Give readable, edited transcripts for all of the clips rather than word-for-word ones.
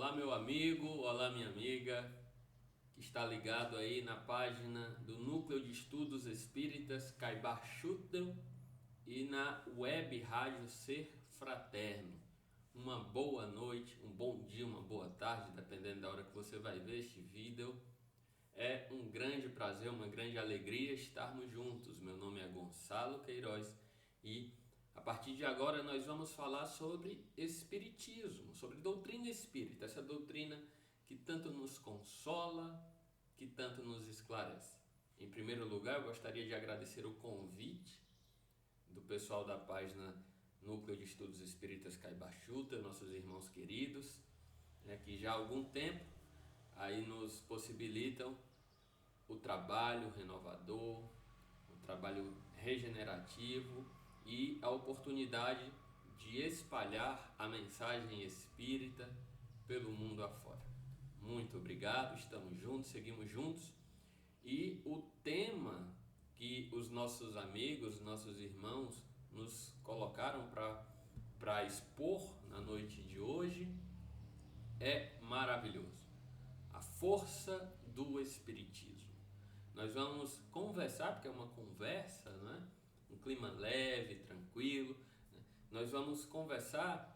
Olá, meu amigo, olá, minha amiga, que está ligado aí na página do Núcleo de Estudos Espíritas Caibar Schutel e na web rádio Ser Fraterno. Uma boa noite, um bom dia, uma boa tarde, dependendo da hora que você vai ver este vídeo. É um grande prazer, uma grande alegria estarmos juntos. Meu nome é Gonçalo Queiroz e a partir de agora nós vamos falar sobre espiritismo, sobre doutrina espírita, essa doutrina que tanto nos consola, que tanto nos esclarece. Em primeiro lugar, eu gostaria de agradecer o convite do pessoal da página Núcleo de Estudos Espíritas Caibachuta, nossos irmãos queridos, que já há algum tempo aí nos possibilitam o trabalho renovador, o trabalho regenerativo e a oportunidade de espalhar a mensagem espírita pelo mundo afora. Muito obrigado, estamos juntos, seguimos juntos. E o tema que os nossos amigos, nossos irmãos nos colocaram para expor na noite de hoje é maravilhoso. A força do Espiritismo. Nós vamos conversar, porque é uma conversa, não é? Um clima leve, tranquilo. Né? Nós vamos conversar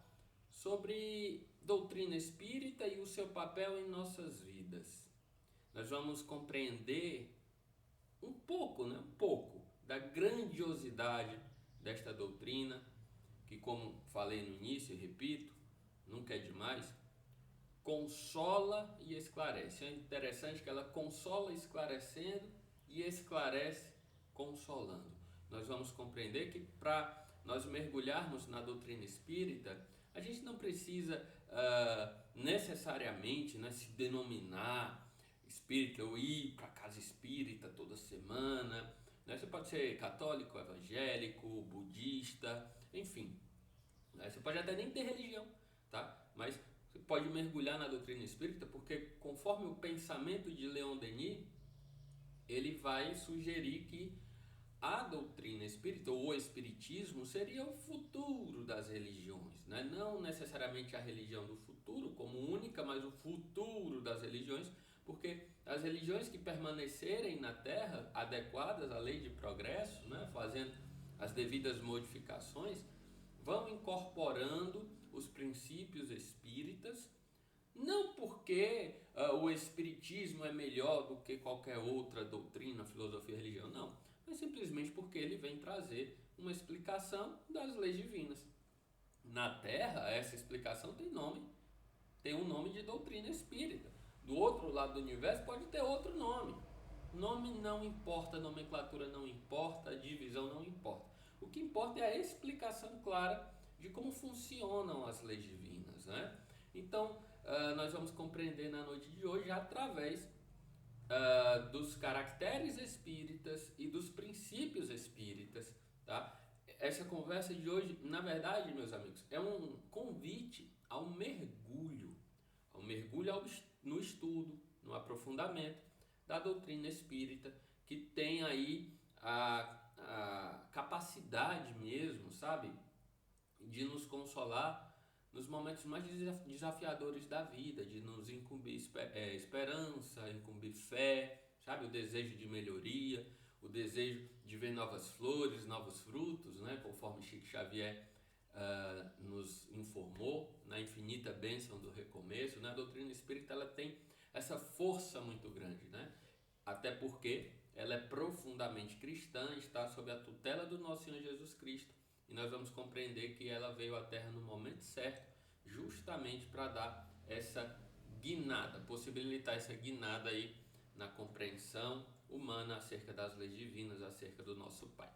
sobre doutrina espírita e o seu papel em nossas vidas. Nós vamos compreender um pouco, né? Um pouco da grandiosidade desta doutrina, que, como falei no início e repito, nunca é demais, consola e esclarece. É interessante que ela consola esclarecendo e esclarece consolando. Nós vamos compreender que para nós mergulharmos na doutrina espírita, a gente não precisa necessariamente, né, se denominar espírita ou ir para a casa espírita toda semana. Né? Você pode ser católico, evangélico, budista, enfim. Né? Você pode até nem ter religião, tá? Mas você pode mergulhar na doutrina espírita, porque conforme o pensamento de Leon Denis, ele vai sugerir que a doutrina espírita ou o espiritismo seria o futuro das religiões, né? Não necessariamente a religião do futuro como única, mas o futuro das religiões, porque as religiões que permanecerem na Terra, adequadas à lei de progresso, né? Fazendo as devidas modificações, vão incorporando os princípios espíritas, não porque o espiritismo é melhor do que qualquer outra doutrina, filosofia, religião, não, mas simplesmente porque ele vem trazer uma explicação das leis divinas. Na Terra, essa explicação tem um nome de doutrina espírita. Do outro lado do universo pode ter outro nome. Nome não importa, nomenclatura não importa, divisão não importa. O que importa é a explicação clara de como funcionam as leis divinas, né? Então, nós vamos compreender na noite de hoje através dos caracteres espíritas e dos princípios espíritas, tá? Essa conversa de hoje, na verdade, meus amigos, é um convite ao mergulho no estudo, no aprofundamento da doutrina espírita, que tem aí a capacidade mesmo, sabe, de nos consolar nos momentos mais desafiadores da vida, de nos incumbir esperança, incumbir fé, sabe, o desejo de melhoria, o desejo de ver novas flores, novos frutos, né, conforme Chico Xavier nos informou na infinita bênção do recomeço. Né? A doutrina espírita ela tem essa força muito grande, né? Até porque ela é profundamente cristã, está sob a tutela do nosso Senhor Jesus Cristo, e nós vamos compreender que ela veio à Terra no momento certo, justamente para dar essa guinada, possibilitar essa guinada aí na compreensão humana acerca das leis divinas, acerca do nosso Pai.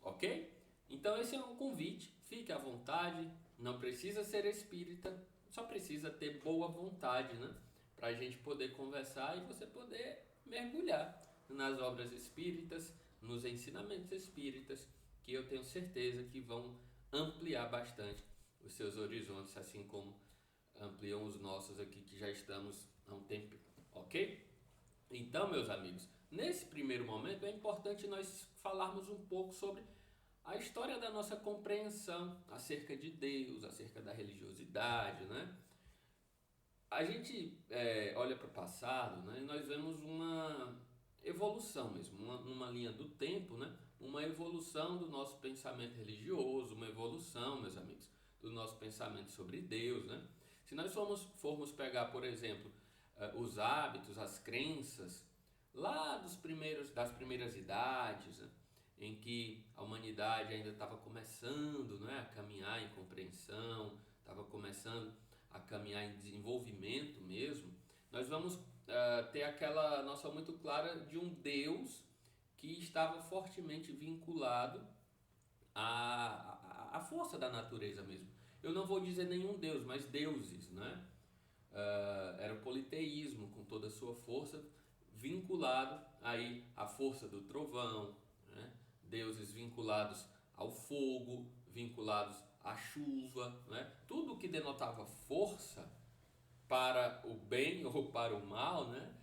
Ok? Então esse é um convite, fique à vontade, não precisa ser espírita, só precisa ter boa vontade, né? Para a gente poder conversar e você poder mergulhar nas obras espíritas, nos ensinamentos espíritas, que eu tenho certeza que vão ampliar bastante os seus horizontes, assim como ampliam os nossos aqui, que já estamos há um tempo, ok? Então, meus amigos, nesse primeiro momento é importante nós falarmos um pouco sobre a história da nossa compreensão acerca de Deus, acerca da religiosidade, né? A gente olha para o passado, né, e nós vemos uma evolução mesmo, numa linha do tempo, né, uma evolução do nosso pensamento religioso, uma evolução, meus amigos, do nosso pensamento sobre Deus, né? Se nós formos pegar, por exemplo, os hábitos, as crenças, lá das primeiras idades, né, em que a humanidade ainda estava começando, né, a caminhar em compreensão, estava começando a caminhar em desenvolvimento mesmo, nós vamos ter aquela noção muito clara de um Deus que estava fortemente vinculado à força da natureza mesmo. Eu não vou dizer nenhum Deus, mas deuses, né? Era o politeísmo com toda a sua força, vinculado aí à força do trovão, né? Deuses vinculados ao fogo, vinculados à chuva, né? Tudo que denotava força para o bem ou para o mal, né?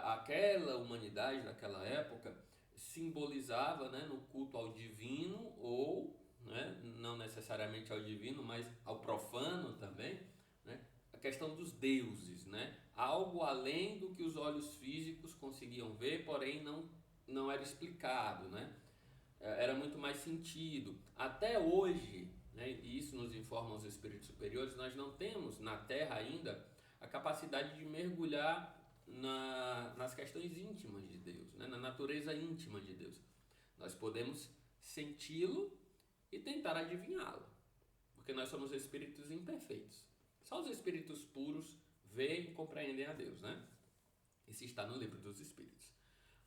Aquela humanidade daquela época simbolizava, né, no culto ao divino ou, né, não necessariamente ao divino, mas ao profano também, né, a questão dos deuses, né, algo além do que os olhos físicos conseguiam ver, porém não era explicado, né, era muito mais sentido. Até hoje, né, e isso nos informa os espíritos superiores, nós não temos na Terra ainda a capacidade de mergulhar nas questões íntimas de Deus, né, na natureza íntima de Deus. Nós podemos senti-lo e tentar adivinhá-lo, porque nós somos espíritos imperfeitos. Só os espíritos puros veem e compreendem a Deus, né? Isso está no livro dos Espíritos.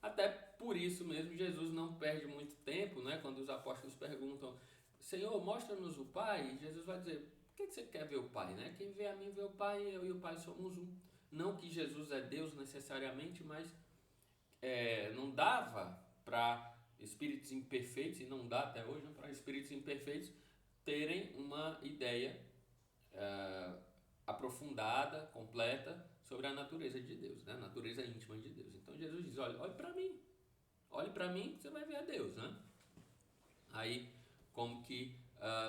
Até por isso mesmo Jesus não perde muito tempo, né? Quando os apóstolos perguntam: Senhor, mostra-nos o Pai, e Jesus vai dizer: por que você quer ver o Pai, né? Quem vê a mim vê o Pai, eu e o Pai somos um. Não que Jesus é Deus necessariamente, mas não dava para espíritos imperfeitos, e não dá até hoje, né, para espíritos imperfeitos terem uma ideia aprofundada, completa sobre a natureza de Deus, né? A natureza íntima de Deus. Então Jesus diz: olhe para mim que você vai ver a Deus, né? Aí como que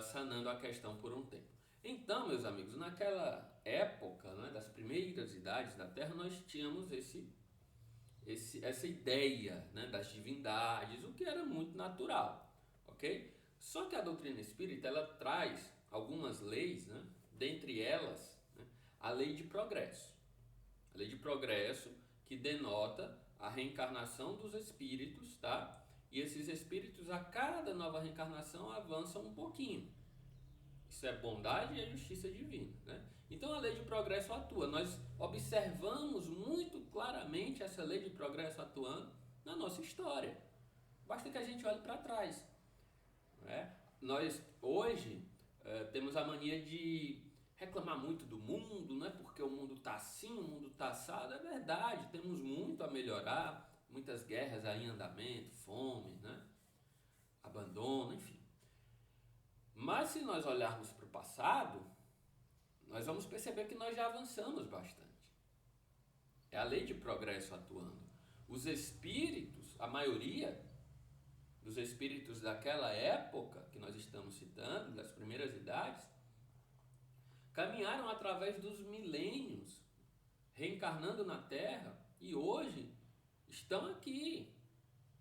sanando a questão por um tempo. Então, meus amigos, naquela época, né, das primeiras idades da Terra, nós tínhamos essa ideia, né, das divindades, o que era muito natural, ok? Só que a doutrina espírita ela traz algumas leis, né, dentre elas, né, a lei de progresso. A lei de progresso que denota a reencarnação dos espíritos, tá? E esses espíritos, a cada nova reencarnação, avançam um pouquinho. Isso é bondade e é justiça divina, né? Então a lei de progresso atua. Nós observamos muito claramente essa lei de progresso atuando na nossa história. Basta que a gente olhe para trás, né? Nós hoje temos a mania de reclamar muito do mundo, né? Porque o mundo está assim, o mundo está assado. É verdade, temos muito a melhorar, muitas guerras aí em andamento, fome, né? Abandono, enfim. Mas se nós olharmos para o passado, nós vamos perceber que nós já avançamos bastante. É a lei de progresso atuando. Os espíritos, a maioria dos espíritos daquela época que nós estamos citando, das primeiras idades, caminharam através dos milênios, reencarnando na Terra e hoje estão aqui,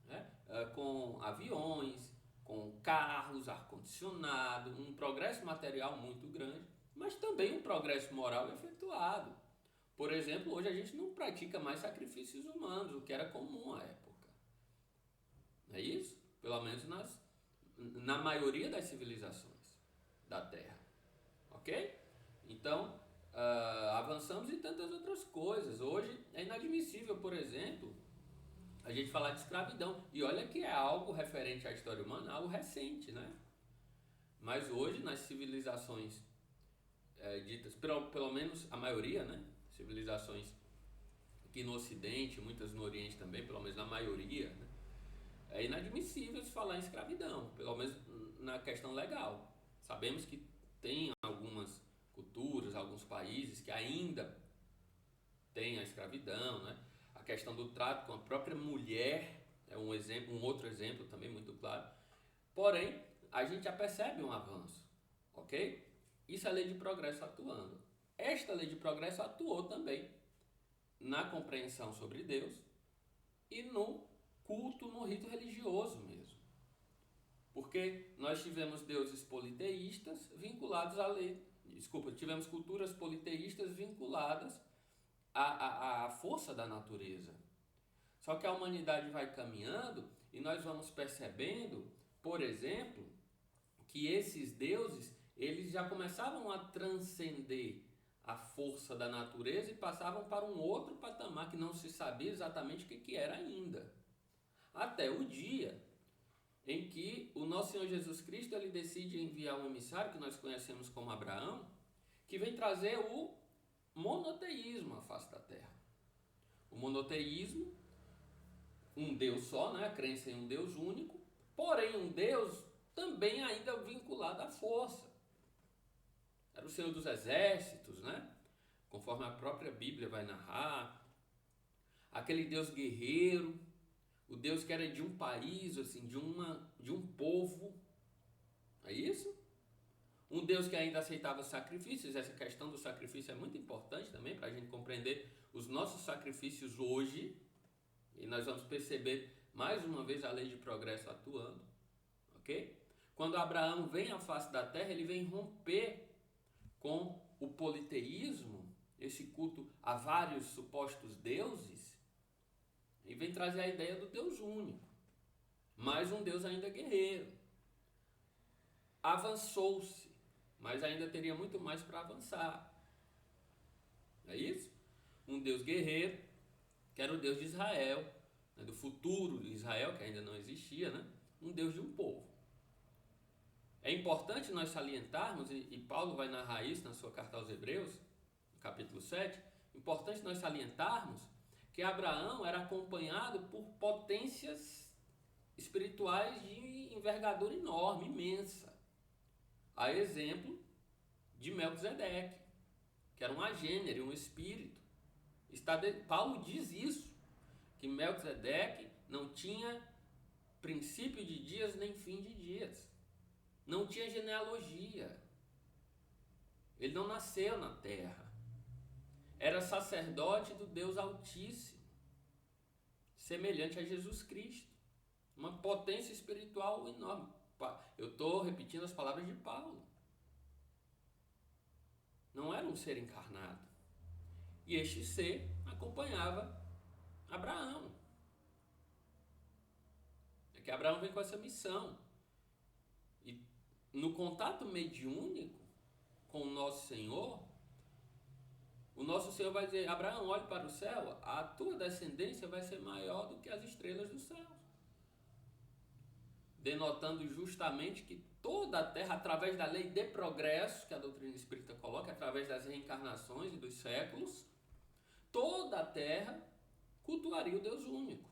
né? Com aviões, com carros, ar-condicionado, um progresso material muito grande, mas também um progresso moral efetuado. Por exemplo, hoje a gente não pratica mais sacrifícios humanos, o que era comum à época. Não é isso? Pelo menos na maioria das civilizações da Terra. Ok? Então, avançamos em tantas outras coisas. Hoje é inadmissível, por exemplo, a gente falar de escravidão. E olha que é algo referente à história humana, algo recente, né? Mas hoje, nas civilizações ditas, pelo menos a maioria, né? Civilizações aqui no Ocidente, muitas no Oriente também, pelo menos na maioria, né? É inadmissível se falar em escravidão, pelo menos na questão legal. Sabemos que tem algumas culturas, alguns países que ainda têm a escravidão, né? A questão do trato com a própria mulher é um exemplo, um outro exemplo também muito claro. Porém, a gente já percebe um avanço, ok? Isso é a lei de progresso atuando. esta lei de progresso atuou também na compreensão sobre Deus e no culto, no rito religioso mesmo. Porque nós tivemos deuses politeístas vinculados à lei. Tivemos culturas politeístas vinculadas à força da natureza. Só que a humanidade vai caminhando e nós vamos percebendo, por exemplo, que esses deuses, eles já começavam a transcender a força da natureza e passavam para um outro patamar que não se sabia exatamente o que era ainda. Até o dia em que o nosso Senhor Jesus Cristo ele decide enviar um emissário que nós conhecemos como Abraão, que vem trazer o monoteísmo à face da terra. O monoteísmo, um Deus só, né? A crença em um Deus único, porém um Deus também ainda vinculado à força. Era o Senhor dos Exércitos, né? Conforme a própria Bíblia vai narrar. Aquele Deus guerreiro, o Deus que era de um país, assim, de um povo. É isso? Um Deus que ainda aceitava sacrifícios. Essa questão do sacrifício é muito importante também para a gente compreender os nossos sacrifícios hoje. E nós vamos perceber mais uma vez a lei de progresso atuando. Ok? Quando Abraão vem à face da terra, ele vem romper com o politeísmo, esse culto a vários supostos deuses, e vem trazer a ideia do Deus único, mas um Deus ainda guerreiro. Avançou-se, mas ainda teria muito mais para avançar. É isso? Um Deus guerreiro, que era o Deus de Israel, né, do futuro de Israel, que ainda não existia, né? Um Deus de um povo. É importante nós salientarmos, e Paulo vai narrar isso na sua carta aos Hebreus, no capítulo 7, importante nós salientarmos que Abraão era acompanhado por potências espirituais de envergadura enorme, imensa. A exemplo de Melquisedeque, que era um agênere, um espírito. Paulo diz isso, que Melquisedeque não tinha princípio de dias nem fim de dias. Não tinha genealogia. Ele não nasceu na terra. Era sacerdote do Deus Altíssimo, semelhante a Jesus Cristo. Uma potência espiritual enorme. Eu estou repetindo as palavras de Paulo. Não era um ser encarnado. E este ser acompanhava Abraão. É que Abraão vem com essa missão. E no contato mediúnico com o nosso Senhor, o nosso Senhor vai dizer: Abraão, olhe para o céu, a tua descendência vai ser maior do que as estrelas do céu. Denotando justamente que toda a terra, através da lei de progresso que a doutrina espírita coloca, através das reencarnações e dos séculos, toda a terra cultuaria o Deus único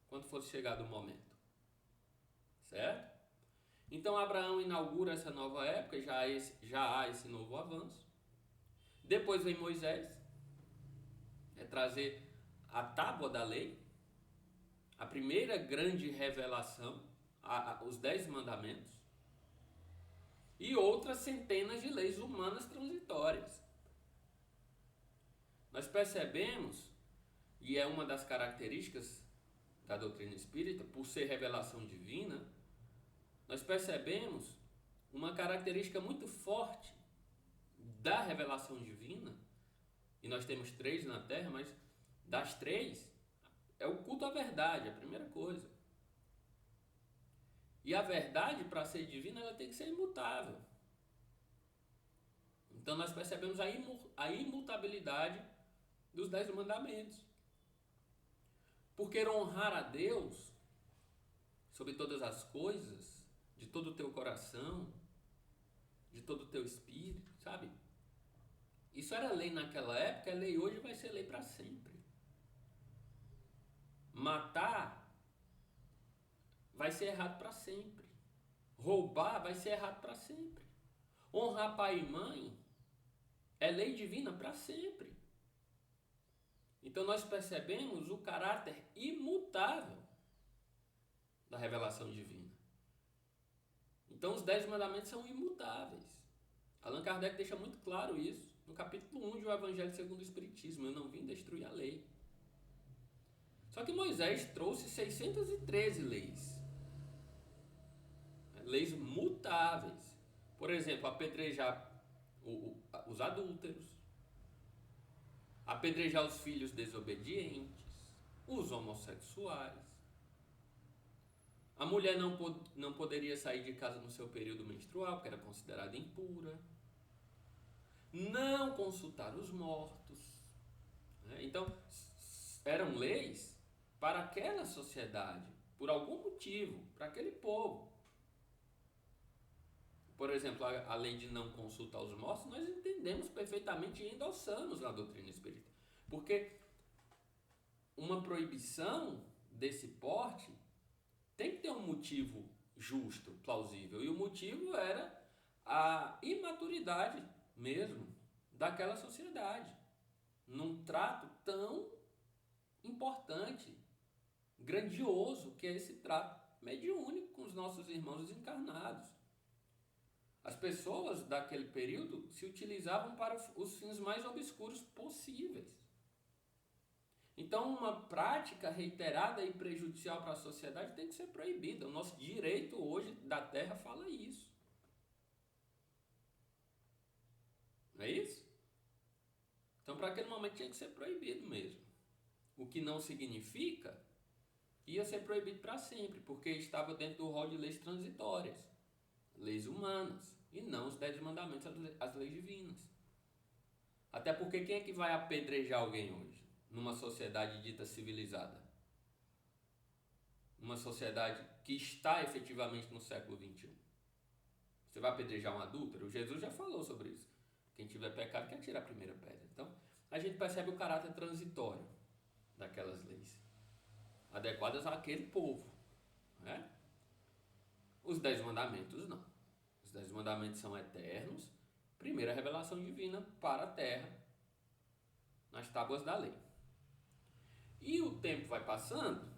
quando fosse chegado o momento. Certo? Então Abraão inaugura essa nova época, já há esse novo avanço. Depois vem Moisés, trazer a tábua da lei, a primeira grande revelação, os 10 mandamentos, e outras centenas de leis humanas transitórias. Nós percebemos, e é uma das características da doutrina espírita, por ser revelação divina, nós percebemos uma característica muito forte da revelação divina, e nós temos 3 na Terra, mas das 3, é o culto à verdade, a primeira coisa. E a verdade, para ser divina, ela tem que ser imutável. Então nós percebemos a imutabilidade dos 10 mandamentos. Porque honrar a Deus sobre todas as coisas, de todo o teu coração, de todo o teu espírito, sabe? Isso era lei naquela época, é lei hoje, vai ser lei para sempre. Matar vai ser errado para sempre. Roubar vai ser errado para sempre. Honrar pai e mãe é lei divina para sempre. Então nós percebemos o caráter imutável da revelação divina. Então os 10 mandamentos são imutáveis. Allan Kardec deixa muito claro isso no capítulo 1 de O Evangelho segundo o Espiritismo. Eu não vim destruir a lei. Só que Moisés trouxe 613 leis. Leis mutáveis. Por exemplo, apedrejar os adúlteros, apedrejar os filhos desobedientes, os homossexuais. A mulher não poderia sair de casa no seu período menstrual, porque era considerada impura. Não consultar os mortos. Então, eram leis para aquela sociedade, por algum motivo, para aquele povo. Por exemplo, a lei de não consulta aos mortos, nós entendemos perfeitamente e endossamos na doutrina espírita. Porque uma proibição desse porte tem que ter um motivo justo, plausível. E o motivo era a imaturidade mesmo daquela sociedade. Num trato tão importante, grandioso, que é esse trato mediúnico com os nossos irmãos desencarnados. As pessoas daquele período se utilizavam para os fins mais obscuros possíveis. Então, uma prática reiterada e prejudicial para a sociedade tem que ser proibida. O nosso direito hoje da Terra fala isso. Não é isso? Então, para aquele momento tinha que ser proibido mesmo. O que não significa ia ser proibido para sempre, porque estava dentro do rol de leis transitórias, leis humanas, e não os 10 mandamentos, as leis divinas. Até porque quem é que vai apedrejar alguém hoje, numa sociedade dita civilizada? Uma sociedade que está efetivamente no século XXI. Você vai apedrejar um adúltero? Jesus já falou sobre isso. Quem tiver pecado quer tirar a primeira pedra. Então, a gente percebe o caráter transitório daquelas leis, adequadas àquele povo, né? Os 10 mandamentos não. Os 10 mandamentos são eternos. Primeira revelação divina para a terra, nas tábuas da lei. E o tempo vai passando,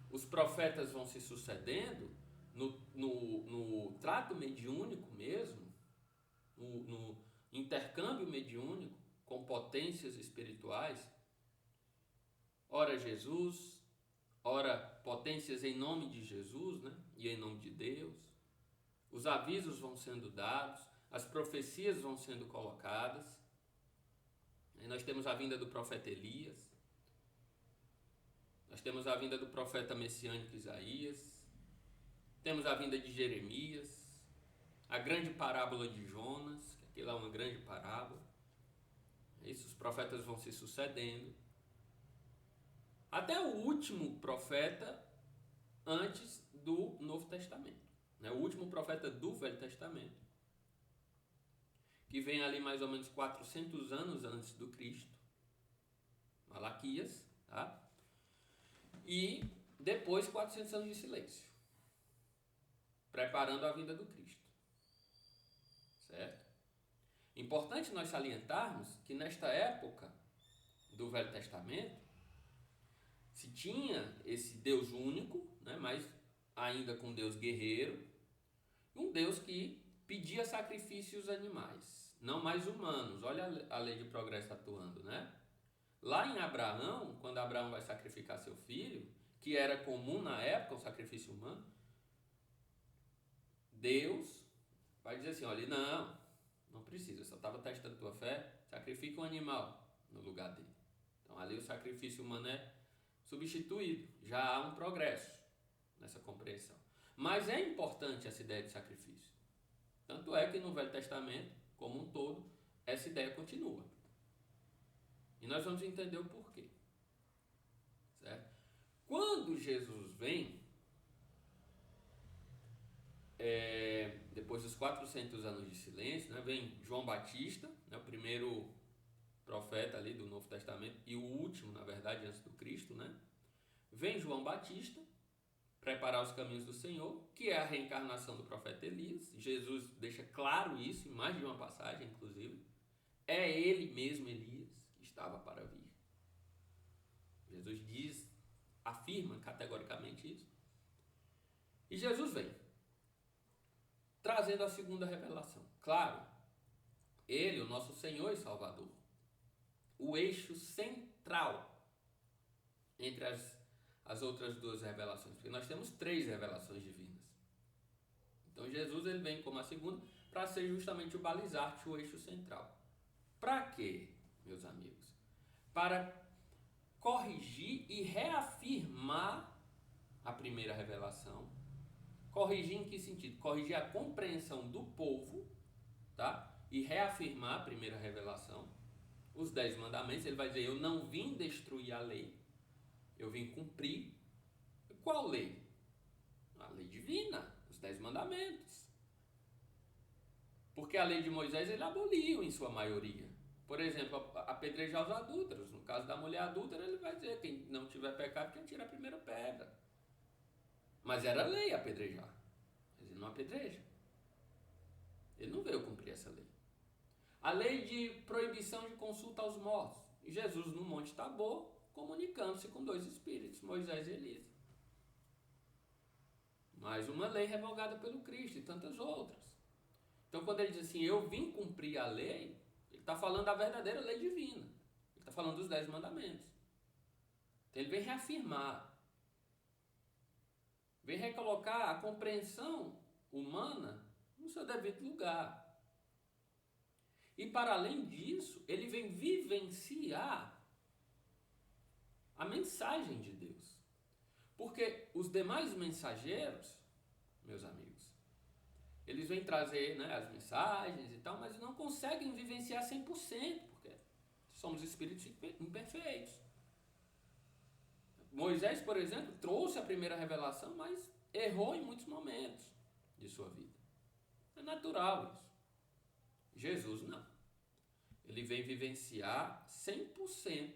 os profetas vão se sucedendo no trato mediúnico mesmo, no intercâmbio mediúnico com potências espirituais. Ora Jesus, ora potências em nome de Jesus, né? E em nome de Deus. Os avisos vão sendo dados, as profecias vão sendo colocadas. E nós temos a vinda do profeta Elias, nós temos a vinda do profeta messiânico Isaías, temos a vinda de Jeremias, a grande parábola de Jonas, que aquilo é uma grande parábola. Isso, os profetas vão se sucedendo, até o último profeta antes do Novo Testamento, né? O último profeta do Velho Testamento, que vem ali mais ou menos 400 anos antes do Cristo, Malaquias, tá? E depois 400 anos de silêncio, preparando a vinda do Cristo, certo? Importante nós salientarmos que nesta época do Velho Testamento se tinha esse Deus único, né, mas ainda com Deus guerreiro, um Deus que pedia sacrifícios animais, não mais humanos. Olha a lei de progresso atuando, né? Lá em Abraão, quando Abraão vai sacrificar seu filho, que era comum na época o sacrifício humano, Deus vai dizer assim, olha, não precisa, só estava testando tua fé, sacrifica um animal no lugar dele. Então ali o sacrifício humano é substituído, já há um progresso nessa compreensão. Mas é importante essa ideia de sacrifício. Tanto é que no Velho Testamento, como um todo, essa ideia continua. E nós vamos entender o porquê. Certo? Quando Jesus vem, depois dos 400 anos de silêncio, né, vem João Batista, né, o primeiro profeta ali do Novo Testamento e o último, na verdade, antes do Cristo, né? Vem João Batista preparar os caminhos do Senhor, que é a reencarnação do profeta Elias. Jesus deixa claro isso em mais de uma passagem, inclusive. É ele mesmo, Elias, que estava para vir. Jesus afirma categoricamente isso. E Jesus vem trazendo a segunda revelação. Claro Ele, o nosso Senhor e Salvador, o eixo central entre as outras duas revelações, porque nós temos 3 revelações divinas. Então Jesus ele vem como a segunda para ser justamente o balizarte, o eixo central. Para quê, meus amigos? Para corrigir e reafirmar a primeira revelação. Corrigir em que sentido? Corrigir a compreensão do povo, tá? E reafirmar a primeira revelação. Os 10 mandamentos, ele vai dizer, eu não vim destruir a lei, eu vim cumprir. Qual lei? A lei divina, os 10 mandamentos. Porque a lei de Moisés ele aboliu em sua maioria. Por exemplo, apedrejar os adúlteros. No caso da mulher adúltera, ele vai dizer, quem não tiver pecado, que atira a primeira pedra. Mas era lei apedrejar. Mas ele não apedreja. Ele não veio cumprir essa lei. A lei de proibição de consulta aos mortos. E Jesus no Monte Tabor, comunicando-se com 2 espíritos, Moisés e Elias. Mais uma lei revogada pelo Cristo e tantas outras. Então quando ele diz assim, eu vim cumprir a lei, ele está falando da verdadeira lei divina. Ele está falando dos 10 mandamentos. Então ele vem reafirmar. Vem recolocar a compreensão humana no seu devido lugar. E para além disso, ele vem vivenciar a mensagem de Deus. Porque os demais mensageiros, meus amigos, eles vêm trazer, né, as mensagens e tal, mas não conseguem vivenciar 100%, porque somos espíritos imperfeitos. Moisés, por exemplo, trouxe a primeira revelação, mas errou em muitos momentos de sua vida. É natural isso. Jesus não. Ele vem vivenciar 100%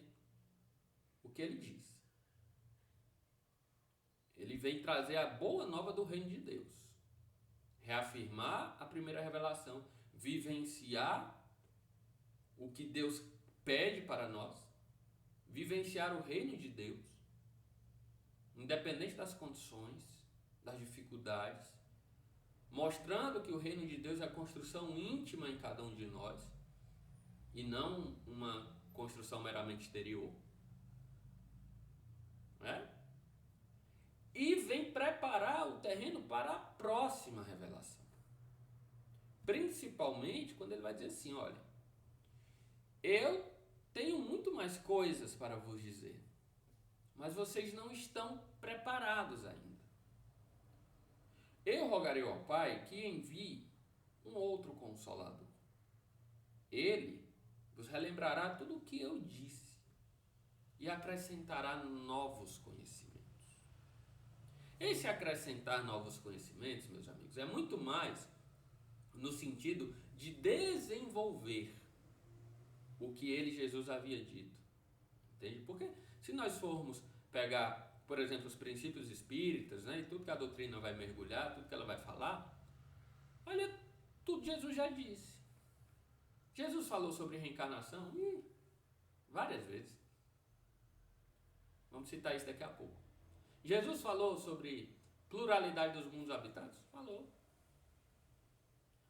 o que ele diz. Ele vem trazer a boa nova do reino de Deus. Reafirmar a primeira revelação, vivenciar o que Deus pede para nós, vivenciar o reino de Deus, independente das condições, das dificuldades, mostrando que o reino de Deus é a construção íntima em cada um de nós e não uma construção meramente exterior, né? E vem preparar o terreno para a próxima revelação. Principalmente quando ele vai dizer assim, olha, eu tenho muito mais coisas para vos dizer, mas vocês não estão preparados ainda. Eu rogarei ao Pai que envie um outro Consolador. Ele vos relembrará tudo o que eu disse e acrescentará novos conhecimentos. Esse acrescentar novos conhecimentos, meus amigos, é muito mais no sentido de desenvolver o que ele, Jesus, havia dito. Entende? Porque se nós formos pegar, por exemplo, os princípios espíritas, né, e tudo que a doutrina vai mergulhar, tudo que ela vai falar, olha, tudo Jesus já disse. Jesus falou sobre reencarnação várias vezes. Vamos citar isso daqui a pouco. Jesus falou sobre pluralidade dos mundos habitados? Falou.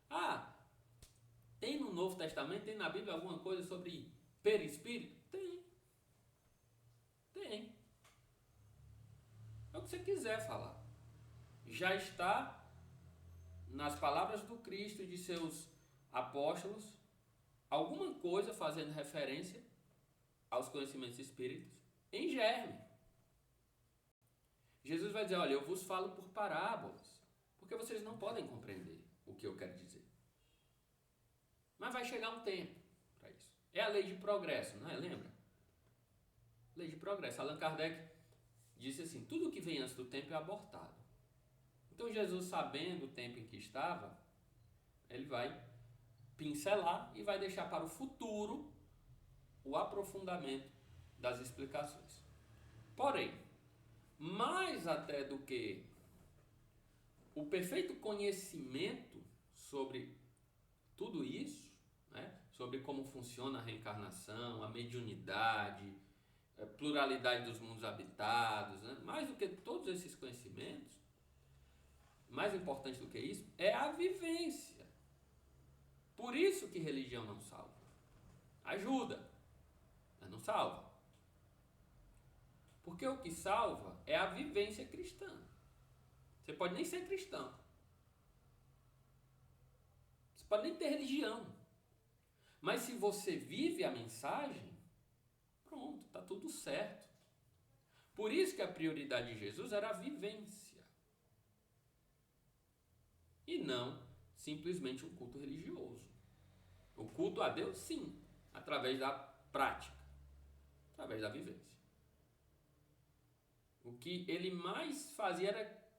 Ah, tem no Novo Testamento, tem na Bíblia alguma coisa sobre perispírito? Tem. Tem. É o que você quiser falar. Já está nas palavras do Cristo e de seus apóstolos alguma coisa fazendo referência aos conhecimentos espíritos em germe. Jesus vai dizer, olha, eu vos falo por parábolas, porque vocês não podem compreender o que eu quero dizer. Mas vai chegar um tempo para isso. É a lei de progresso, não é? Lembra? Lei de progresso. Allan Kardec disse assim, tudo que vem antes do tempo é abortado. Então Jesus, sabendo o tempo em que estava, ele vai pincelar e vai deixar para o futuro o aprofundamento das explicações. Porém, mais até do que o perfeito conhecimento sobre tudo isso, né, sobre como funciona a reencarnação, a mediunidade, a pluralidade dos mundos habitados, né, mais do que todos esses conhecimentos, mais importante do que isso, é a vivência. Por isso que religião não salva. Ajuda, mas não salva. Porque o que salva é a vivência cristã. Você pode nem ser cristão. Você pode nem ter religião. Mas se você vive a mensagem, pronto, está tudo certo. Por isso que a prioridade de Jesus era a vivência. E não simplesmente um culto religioso. O culto a Deus, sim, através da prática, através da vivência. O que ele mais fazia era,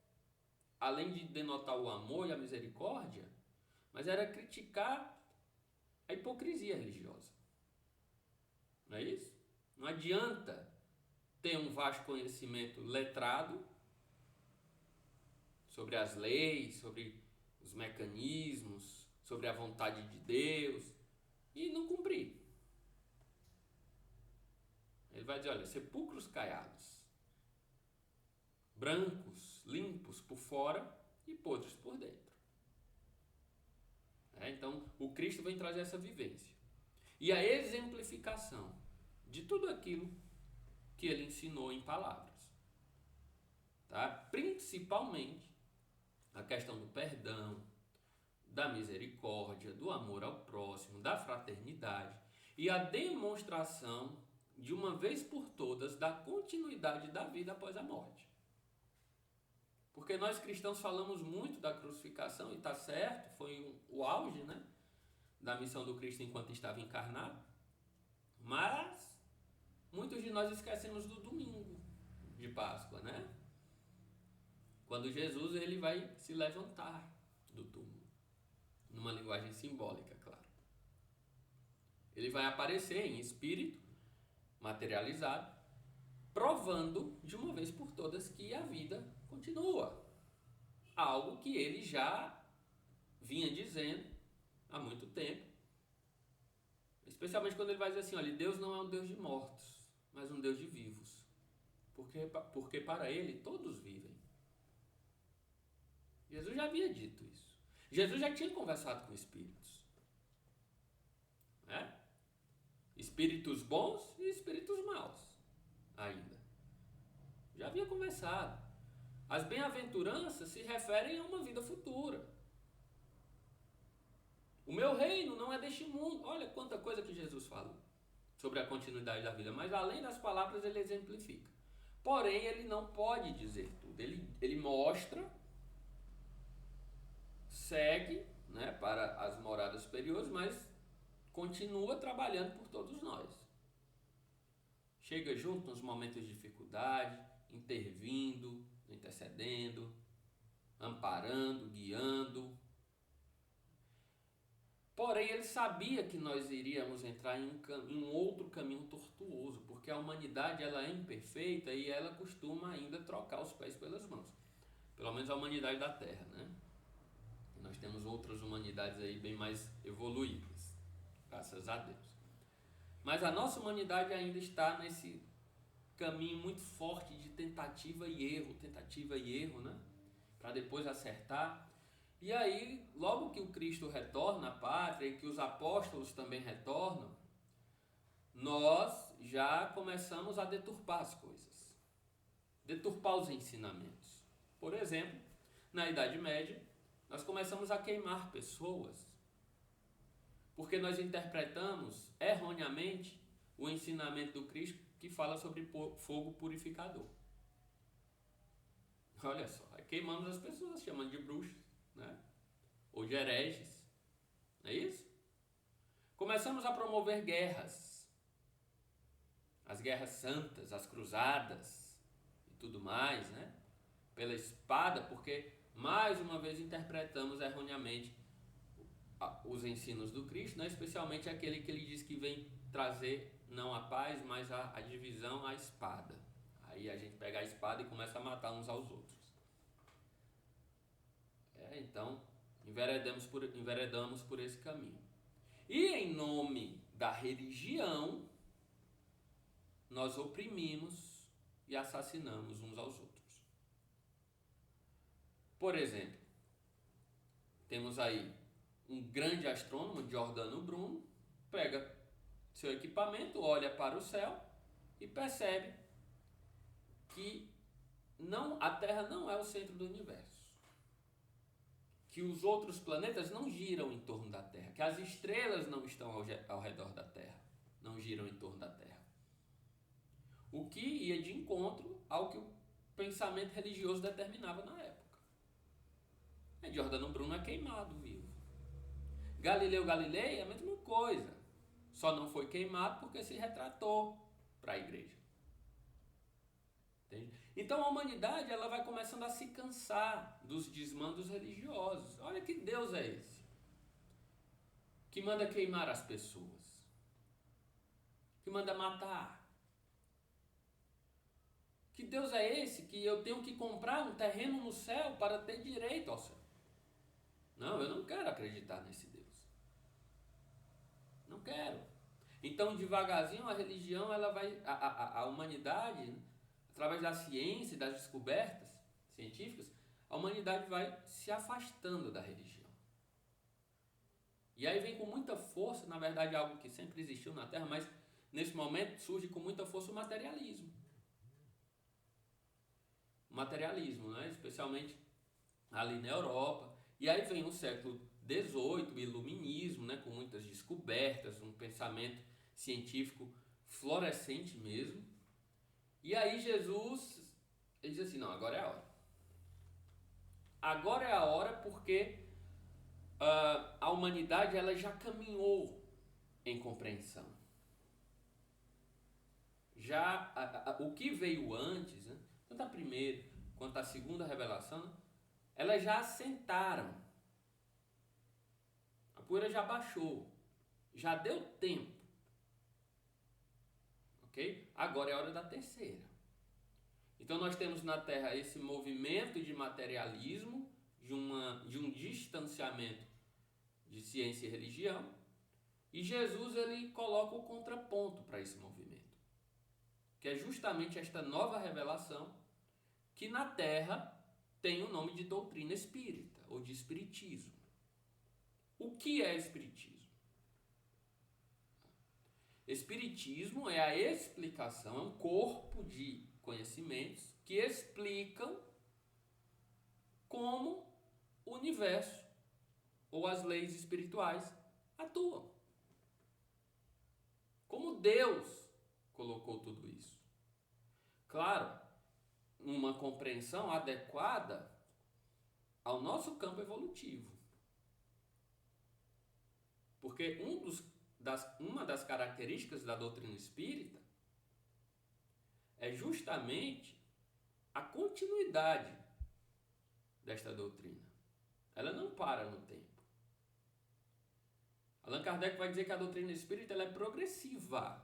além de denotar o amor e a misericórdia, mas era criticar a hipocrisia religiosa. Não é isso? Não adianta ter um vasto conhecimento letrado sobre as leis, sobre os mecanismos, sobre a vontade de Deus e não cumprir. Ele vai dizer, olha, sepulcros caiados, brancos, limpos por fora e podres por dentro. Então, o Cristo vem trazer essa vivência. E a exemplificação de tudo aquilo que ele ensinou em palavras. Tá? Principalmente a questão do perdão, da misericórdia, do amor ao próximo, da fraternidade e a demonstração, de uma vez por todas, da continuidade da vida após a morte. Porque nós cristãos falamos muito da crucificação, e está certo, foi o auge, né, da missão do Cristo enquanto estava encarnado, mas muitos de nós esquecemos do domingo de Páscoa, né? Quando Jesus ele vai se levantar do túmulo, numa linguagem simbólica, claro. Ele vai aparecer em espírito, materializado, provando de uma vez por todas que a vida continua. Algo que ele já vinha dizendo há muito tempo. Especialmente quando ele vai dizer assim, olha, Deus não é um Deus de mortos, mas um Deus de vivos. Porque para ele todos vivem. Jesus já havia dito isso. Jesus já tinha conversado com espíritos. Né? Espíritos bons e espíritos maus ainda. Já havia conversado. As bem-aventuranças se referem a uma vida futura. O meu reino não é deste mundo. Olha quanta coisa que Jesus falou sobre a continuidade da vida. Mas além das palavras ele exemplifica. Porém, ele não pode dizer tudo. Ele mostra, segue, né, para as moradas superiores, mas continua trabalhando por todos nós. Chega junto nos momentos de dificuldade, intervindo, intercedendo, amparando, guiando. Porém, ele sabia que nós iríamos entrar em um outro caminho tortuoso, porque a humanidade ela é imperfeita e ela costuma ainda trocar os pés pelas mãos. Pelo menos a humanidade da Terra, né? E nós temos outras humanidades aí bem mais evoluídas, graças a Deus. Mas a nossa humanidade ainda está nesse caminho muito forte de tentativa e erro, né? Para depois acertar. E aí, logo que o Cristo retorna à pátria e que os apóstolos também retornam, nós já começamos a deturpar as coisas, deturpar os ensinamentos. Por exemplo, na Idade Média, nós começamos a queimar pessoas, porque nós interpretamos erroneamente o ensinamento do Cristo que fala sobre fogo purificador. Olha só, queimamos as pessoas, chamando de bruxas, né? Ou de hereges, não é isso? Começamos a promover guerras, as guerras santas, as cruzadas e tudo mais, né? Pela espada, porque mais uma vez interpretamos erroneamente os ensinos do Cristo, né? Especialmente aquele que ele diz que vem trazer não a paz, mas a divisão, a espada. Aí a gente pega a espada e começa a matar uns aos outros. Então, enveredamos por esse caminho. E em nome da religião, nós oprimimos e assassinamos uns aos outros. Por exemplo, temos aí um grande astrônomo, Giordano Bruno, pega seu equipamento, olha para o céu e percebe que a Terra não é o centro do universo. Que os outros planetas não giram em torno da Terra. Que as estrelas não estão ao redor da Terra. Não giram em torno da Terra. O que ia de encontro ao que o pensamento religioso determinava na época. Giordano Bruno é queimado vivo. Galileu Galilei é a mesma coisa. Só não foi queimado porque se retratou para a igreja. Entende? Então a humanidade ela vai começando a se cansar dos desmandos religiosos. Olha que Deus é esse que manda queimar as pessoas, que manda matar. Que Deus é esse que eu tenho que comprar um terreno no céu para ter direito ao céu? Não, eu não quero acreditar nesse Deus. Não quero. Então devagarzinho a religião ela vai, a humanidade, através da ciência e das descobertas científicas, a humanidade vai se afastando da religião. E aí vem com muita força, na verdade algo que sempre existiu na Terra, mas nesse momento surge com muita força o materialismo. O materialismo, né? Especialmente ali na Europa. E aí vem o século XVIII, o iluminismo, né? Com muitas descobertas, um pensamento científico florescente mesmo. E aí Jesus, ele diz assim, não, agora é a hora. Agora é a hora porque a humanidade ela já caminhou em compreensão. Já o que veio antes, né, tanto a primeira quanto a segunda revelação, elas já assentaram. A poeira já baixou. Já deu tempo. Ok? Agora é a hora da terceira. Então nós temos na Terra esse movimento de materialismo, de um distanciamento de ciência e religião, e Jesus ele coloca o contraponto para esse movimento, que é justamente esta nova revelação que na Terra tem o nome de doutrina espírita ou de espiritismo. O que é espiritismo? Espiritismo é a explicação, é um corpo de conhecimentos que explicam como o universo ou as leis espirituais atuam. Como Deus colocou tudo isso. Claro, uma compreensão adequada ao nosso campo evolutivo. Porque uma das características da doutrina espírita é justamente a continuidade desta doutrina. Ela não para no tempo. Allan Kardec vai dizer que a doutrina espírita ela é progressiva.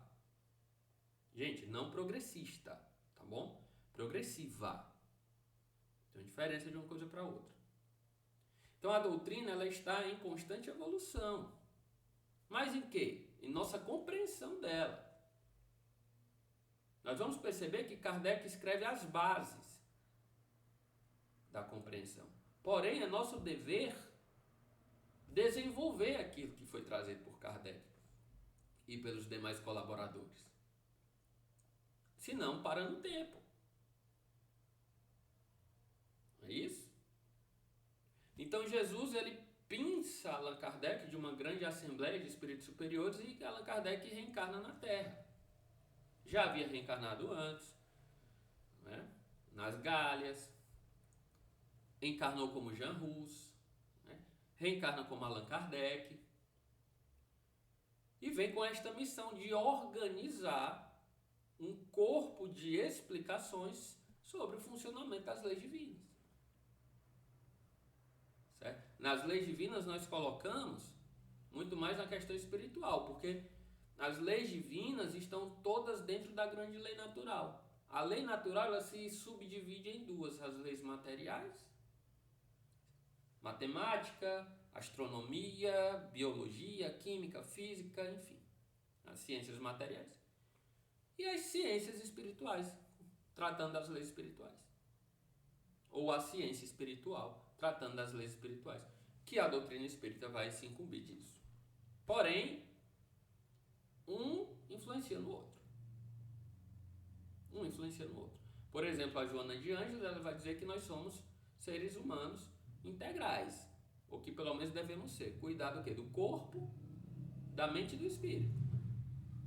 Gente, não progressista, tá bom? Progressiva. Tem diferença de uma coisa para outra. Então a doutrina ela está em constante evolução. Mas em quê? Em nossa compreensão dela. Nós vamos perceber que Kardec escreve as bases da compreensão. Porém, é nosso dever desenvolver aquilo que foi trazido por Kardec e pelos demais colaboradores. Senão, para no tempo. É isso? Então, Jesus, ele pinça Allan Kardec de uma grande assembleia de espíritos superiores e Allan Kardec reencarna na Terra. Já havia reencarnado antes, né? Nas Gálias, encarnou como Jean Hus, né? Reencarna como Allan Kardec e vem com esta missão de organizar um corpo de explicações sobre o funcionamento das leis divinas. Certo? Nas leis divinas nós colocamos muito mais na questão espiritual, porque as leis divinas estão todas dentro da grande lei natural. A lei natural ela se subdivide em duas, as leis materiais, matemática, astronomia, biologia, química, física, enfim, as ciências materiais. E as ciências espirituais, tratando das leis espirituais. Ou a ciência espiritual, tratando das leis espirituais. que a doutrina espírita vai se incumbir disso. Porém, um influencia no outro. Um influencia no outro. Por exemplo, a Joana de Ângeles, ela vai dizer que nós somos seres humanos integrais, ou que pelo menos devemos ser. Cuidar do quê? Do corpo, da mente e do espírito.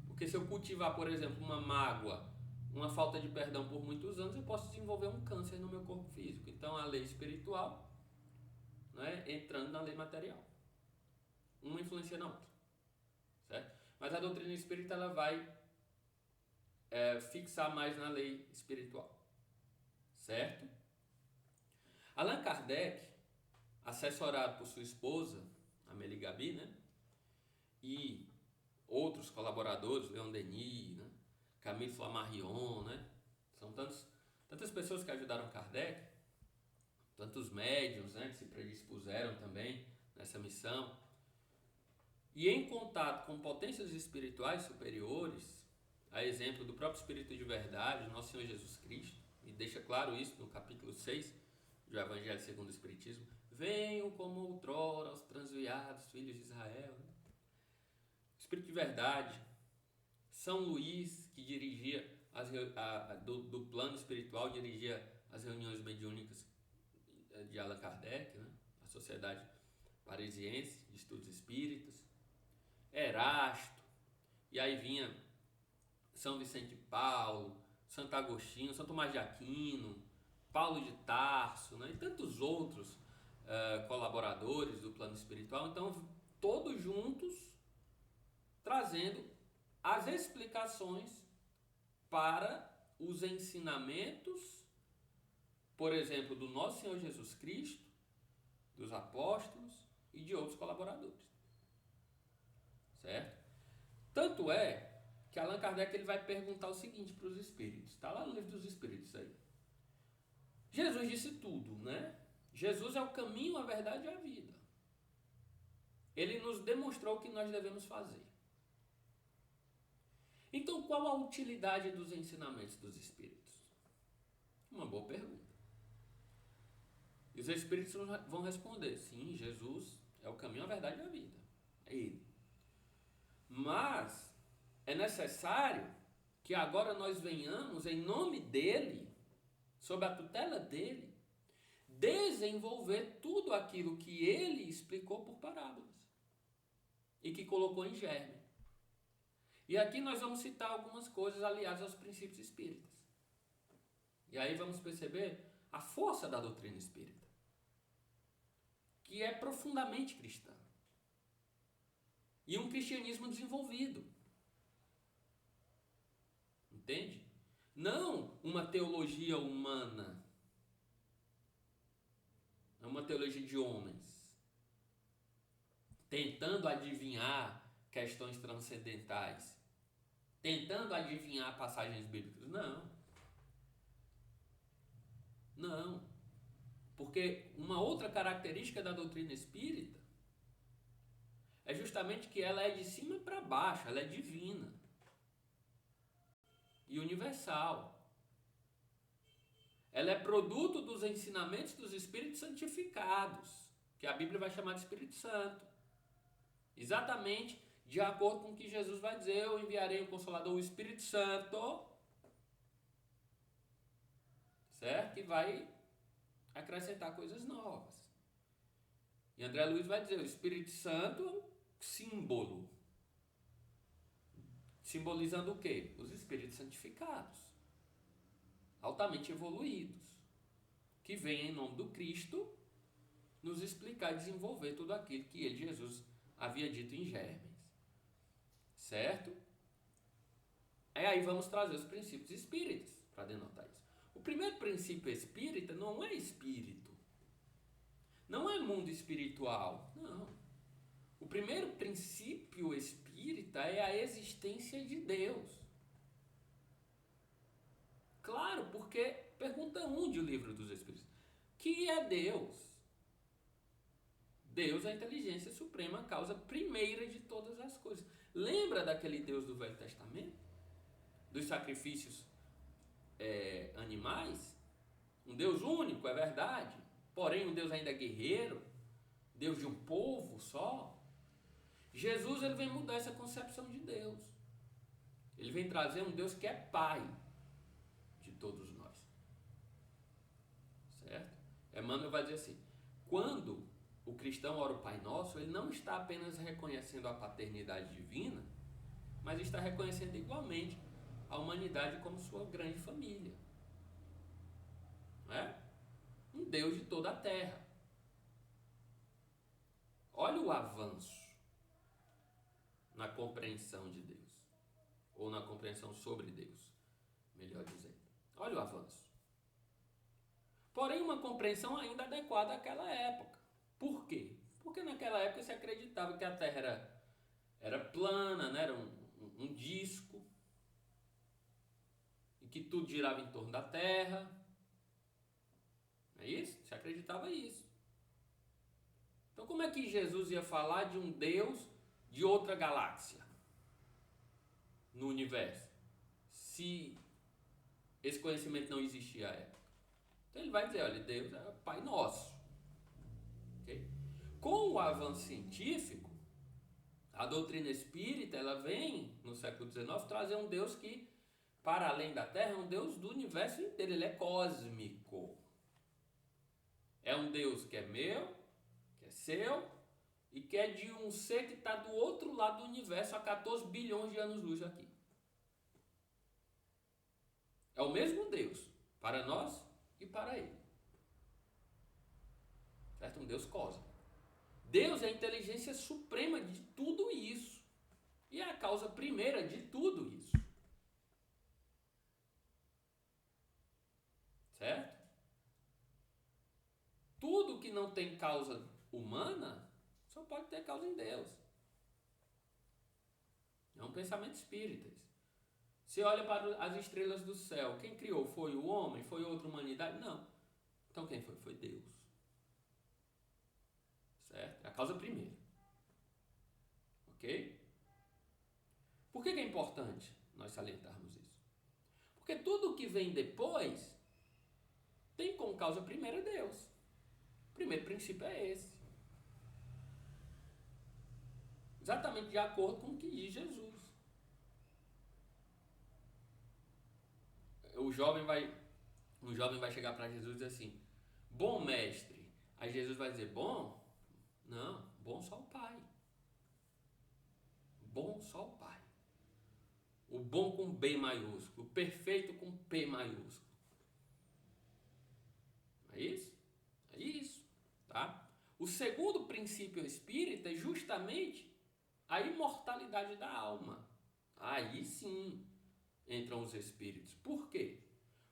Porque se eu cultivar, por exemplo, uma mágoa, uma falta de perdão por muitos anos, eu posso desenvolver um câncer no meu corpo físico. Então, a lei espiritual, né, entrando na lei material. Uma influencia na outra. Certo? Mas a doutrina espírita ela vai fixar mais na lei espiritual. Certo? Allan Kardec, assessorado por sua esposa, Amélie Gabi, né, e outros colaboradores, Leon Denis, né, Camille Flammarion, né, são tantas pessoas que ajudaram Kardec, tantos médiuns, né, que se predispuseram também nessa missão. E em contato com potências espirituais superiores, a exemplo do próprio Espírito de Verdade, Nosso Senhor Jesus Cristo, e deixa claro isso no capítulo 6 do Evangelho segundo o Espiritismo, venham como outrora os transviados filhos de Israel. Espírito de Verdade, São Luís, que dirigia do plano espiritual, dirigia as reuniões mediúnicas de Allan Kardec, né? A Sociedade Parisiense de Estudos Espíritas, Erasto, e aí vinha São Vicente de Paulo, Santo Agostinho, São Tomás de Aquino, Paulo de Tarso, né? E tantos outros colaboradores do plano espiritual. Então, todos juntos trazendo as explicações para os ensinamentos, por exemplo, do Nosso Senhor Jesus Cristo, dos apóstolos e de outros colaboradores. Certo? Tanto é que Allan Kardec ele vai perguntar o seguinte para os espíritos. Está lá no livro dos espíritos aí. Jesus disse tudo, né? Jesus é o caminho, a verdade e a vida. Ele nos demonstrou o que nós devemos fazer. Então, qual a utilidade dos ensinamentos dos espíritos? Uma boa pergunta. E os espíritos vão responder, sim, Jesus é o caminho, a verdade e a vida. É ele. Mas é necessário que agora nós venhamos, em nome dele, sob a tutela dele, desenvolver tudo aquilo que ele explicou por parábolas e que colocou em germe. E aqui nós vamos citar algumas coisas aliadas aos princípios espíritas. E aí vamos perceber a força da doutrina espírita, que é profundamente cristã. E um cristianismo desenvolvido. Entende? Não uma teologia humana. Não uma teologia de homens. Tentando adivinhar questões transcendentais. Tentando adivinhar passagens bíblicas. Não. Não. Porque uma outra característica da doutrina espírita é justamente que ela é de cima para baixo, ela é divina e universal. Ela é produto dos ensinamentos dos Espíritos santificados, que a Bíblia vai chamar de Espírito Santo. Exatamente de acordo com o que Jesus vai dizer, eu enviarei o Consolador, o Espírito Santo, certo? Que vai acrescentar coisas novas. E André Luiz vai dizer, o Espírito Santo é um símbolo. Simbolizando o quê? Os Espíritos santificados, altamente evoluídos, que vêm em nome do Cristo nos explicar e desenvolver tudo aquilo que ele, Jesus, havia dito em germes. Certo? Aí vamos trazer os princípios espíritas para denotar isso. O primeiro princípio espírita não é espírito. Não é mundo espiritual. Não. O primeiro princípio espírita é a existência de Deus. Claro, porque pergunta 1 do Livro dos Espíritos. Que é Deus? Deus é a inteligência suprema, a causa primeira de todas as coisas. Lembra daquele Deus do Velho Testamento? Dos sacrifícios animais? Um Deus único, é verdade. Porém, um Deus ainda guerreiro. Deus de um povo só. Jesus, ele vem mudar essa concepção de Deus. Ele vem trazer um Deus que é Pai de todos nós. Certo? Emmanuel vai dizer assim, quando o cristão ora o Pai Nosso, ele não está apenas reconhecendo a paternidade divina, mas está reconhecendo igualmente a humanidade como sua grande família. Não é? Um Deus de toda a terra. Olha o avanço na compreensão de Deus, ou na compreensão sobre Deus, melhor dizendo. Olha o avanço. Porém, uma compreensão ainda adequada àquela época. Por quê? Porque naquela época se acreditava que a Terra era plana, né? Era um disco, e que tudo girava em torno da Terra. Não é isso? Se acreditava isso. Então, como é que Jesus ia falar de um Deus de outra galáxia no universo, se esse conhecimento não existia à época? Então ele vai dizer, olha, Deus é Pai Nosso. Okay? Com o avanço científico, a doutrina espírita, ela vem, no século XIX, trazer um Deus que, para além da Terra, é um Deus do universo inteiro, ele é cósmico. É um Deus que é meu, que é seu, e que é de um ser que está do outro lado do universo, a 14 bilhões de anos-luz aqui. É o mesmo Deus, para nós e para ele. Certo? Um Deus cósmico. Deus é a inteligência suprema de tudo isso. E é a causa primeira de tudo isso. Certo? Tudo que não tem causa humana só pode ter causa em Deus. É um pensamento espírita. Você olha para as estrelas do céu, quem criou? Foi o homem? Foi outra humanidade? Não. Então quem foi? Foi Deus. Certo? É a causa primeira. Ok? Por que é importante nós salientarmos isso? Porque tudo que vem depois tem como causa primeira Deus. O primeiro princípio é esse. Exatamente de acordo com o que diz Jesus. O jovem vai chegar para Jesus e dizer assim, bom mestre. Aí Jesus vai dizer, bom? Não, bom só o Pai. Bom só o Pai. O bom com B maiúsculo, o perfeito com P maiúsculo. É isso? É isso, tá? O segundo princípio espírita é justamente a imortalidade da alma. Aí sim entram os espíritos. Por quê?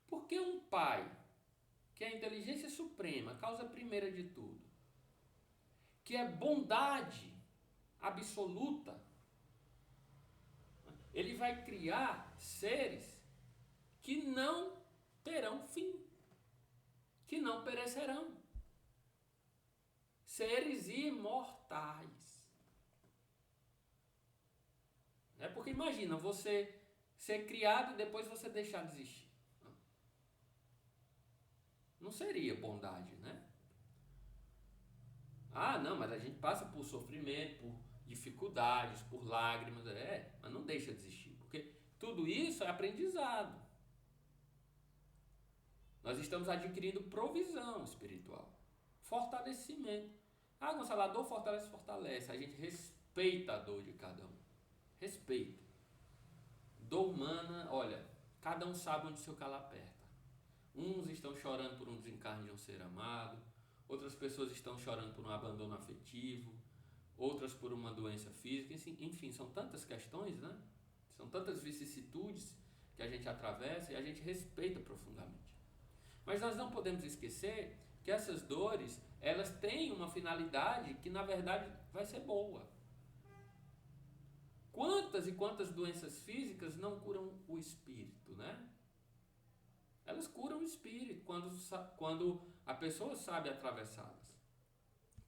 Porque um Pai, que é a inteligência suprema, a causa primeira de tudo, que é bondade absoluta, ele vai criar seres que não terão fim, que não perecerão. Seres imortais. É porque imagina, você ser criado e depois você deixar de existir. Não seria bondade, né? Ah, não, mas a gente passa por sofrimento, por dificuldades, por lágrimas, mas não deixa de existir, porque tudo isso é aprendizado. Nós estamos adquirindo provisão espiritual, fortalecimento. Ah, Gonçalo, a dor fortalece. A gente respeita a dor de cada um. Respeita. Dor humana, olha, cada um sabe onde seu calo aperta. Uns estão chorando por um desencarne de um ser amado, outras pessoas estão chorando por um abandono afetivo, outras por uma doença física, enfim, são tantas questões, né? São tantas vicissitudes que a gente atravessa e a gente respeita profundamente. Mas nós não podemos esquecer que essas dores, elas têm uma finalidade que na verdade vai ser boa. Quantas e quantas doenças físicas não curam o espírito, né? Elas curam o espírito quando a pessoa sabe atravessá-las.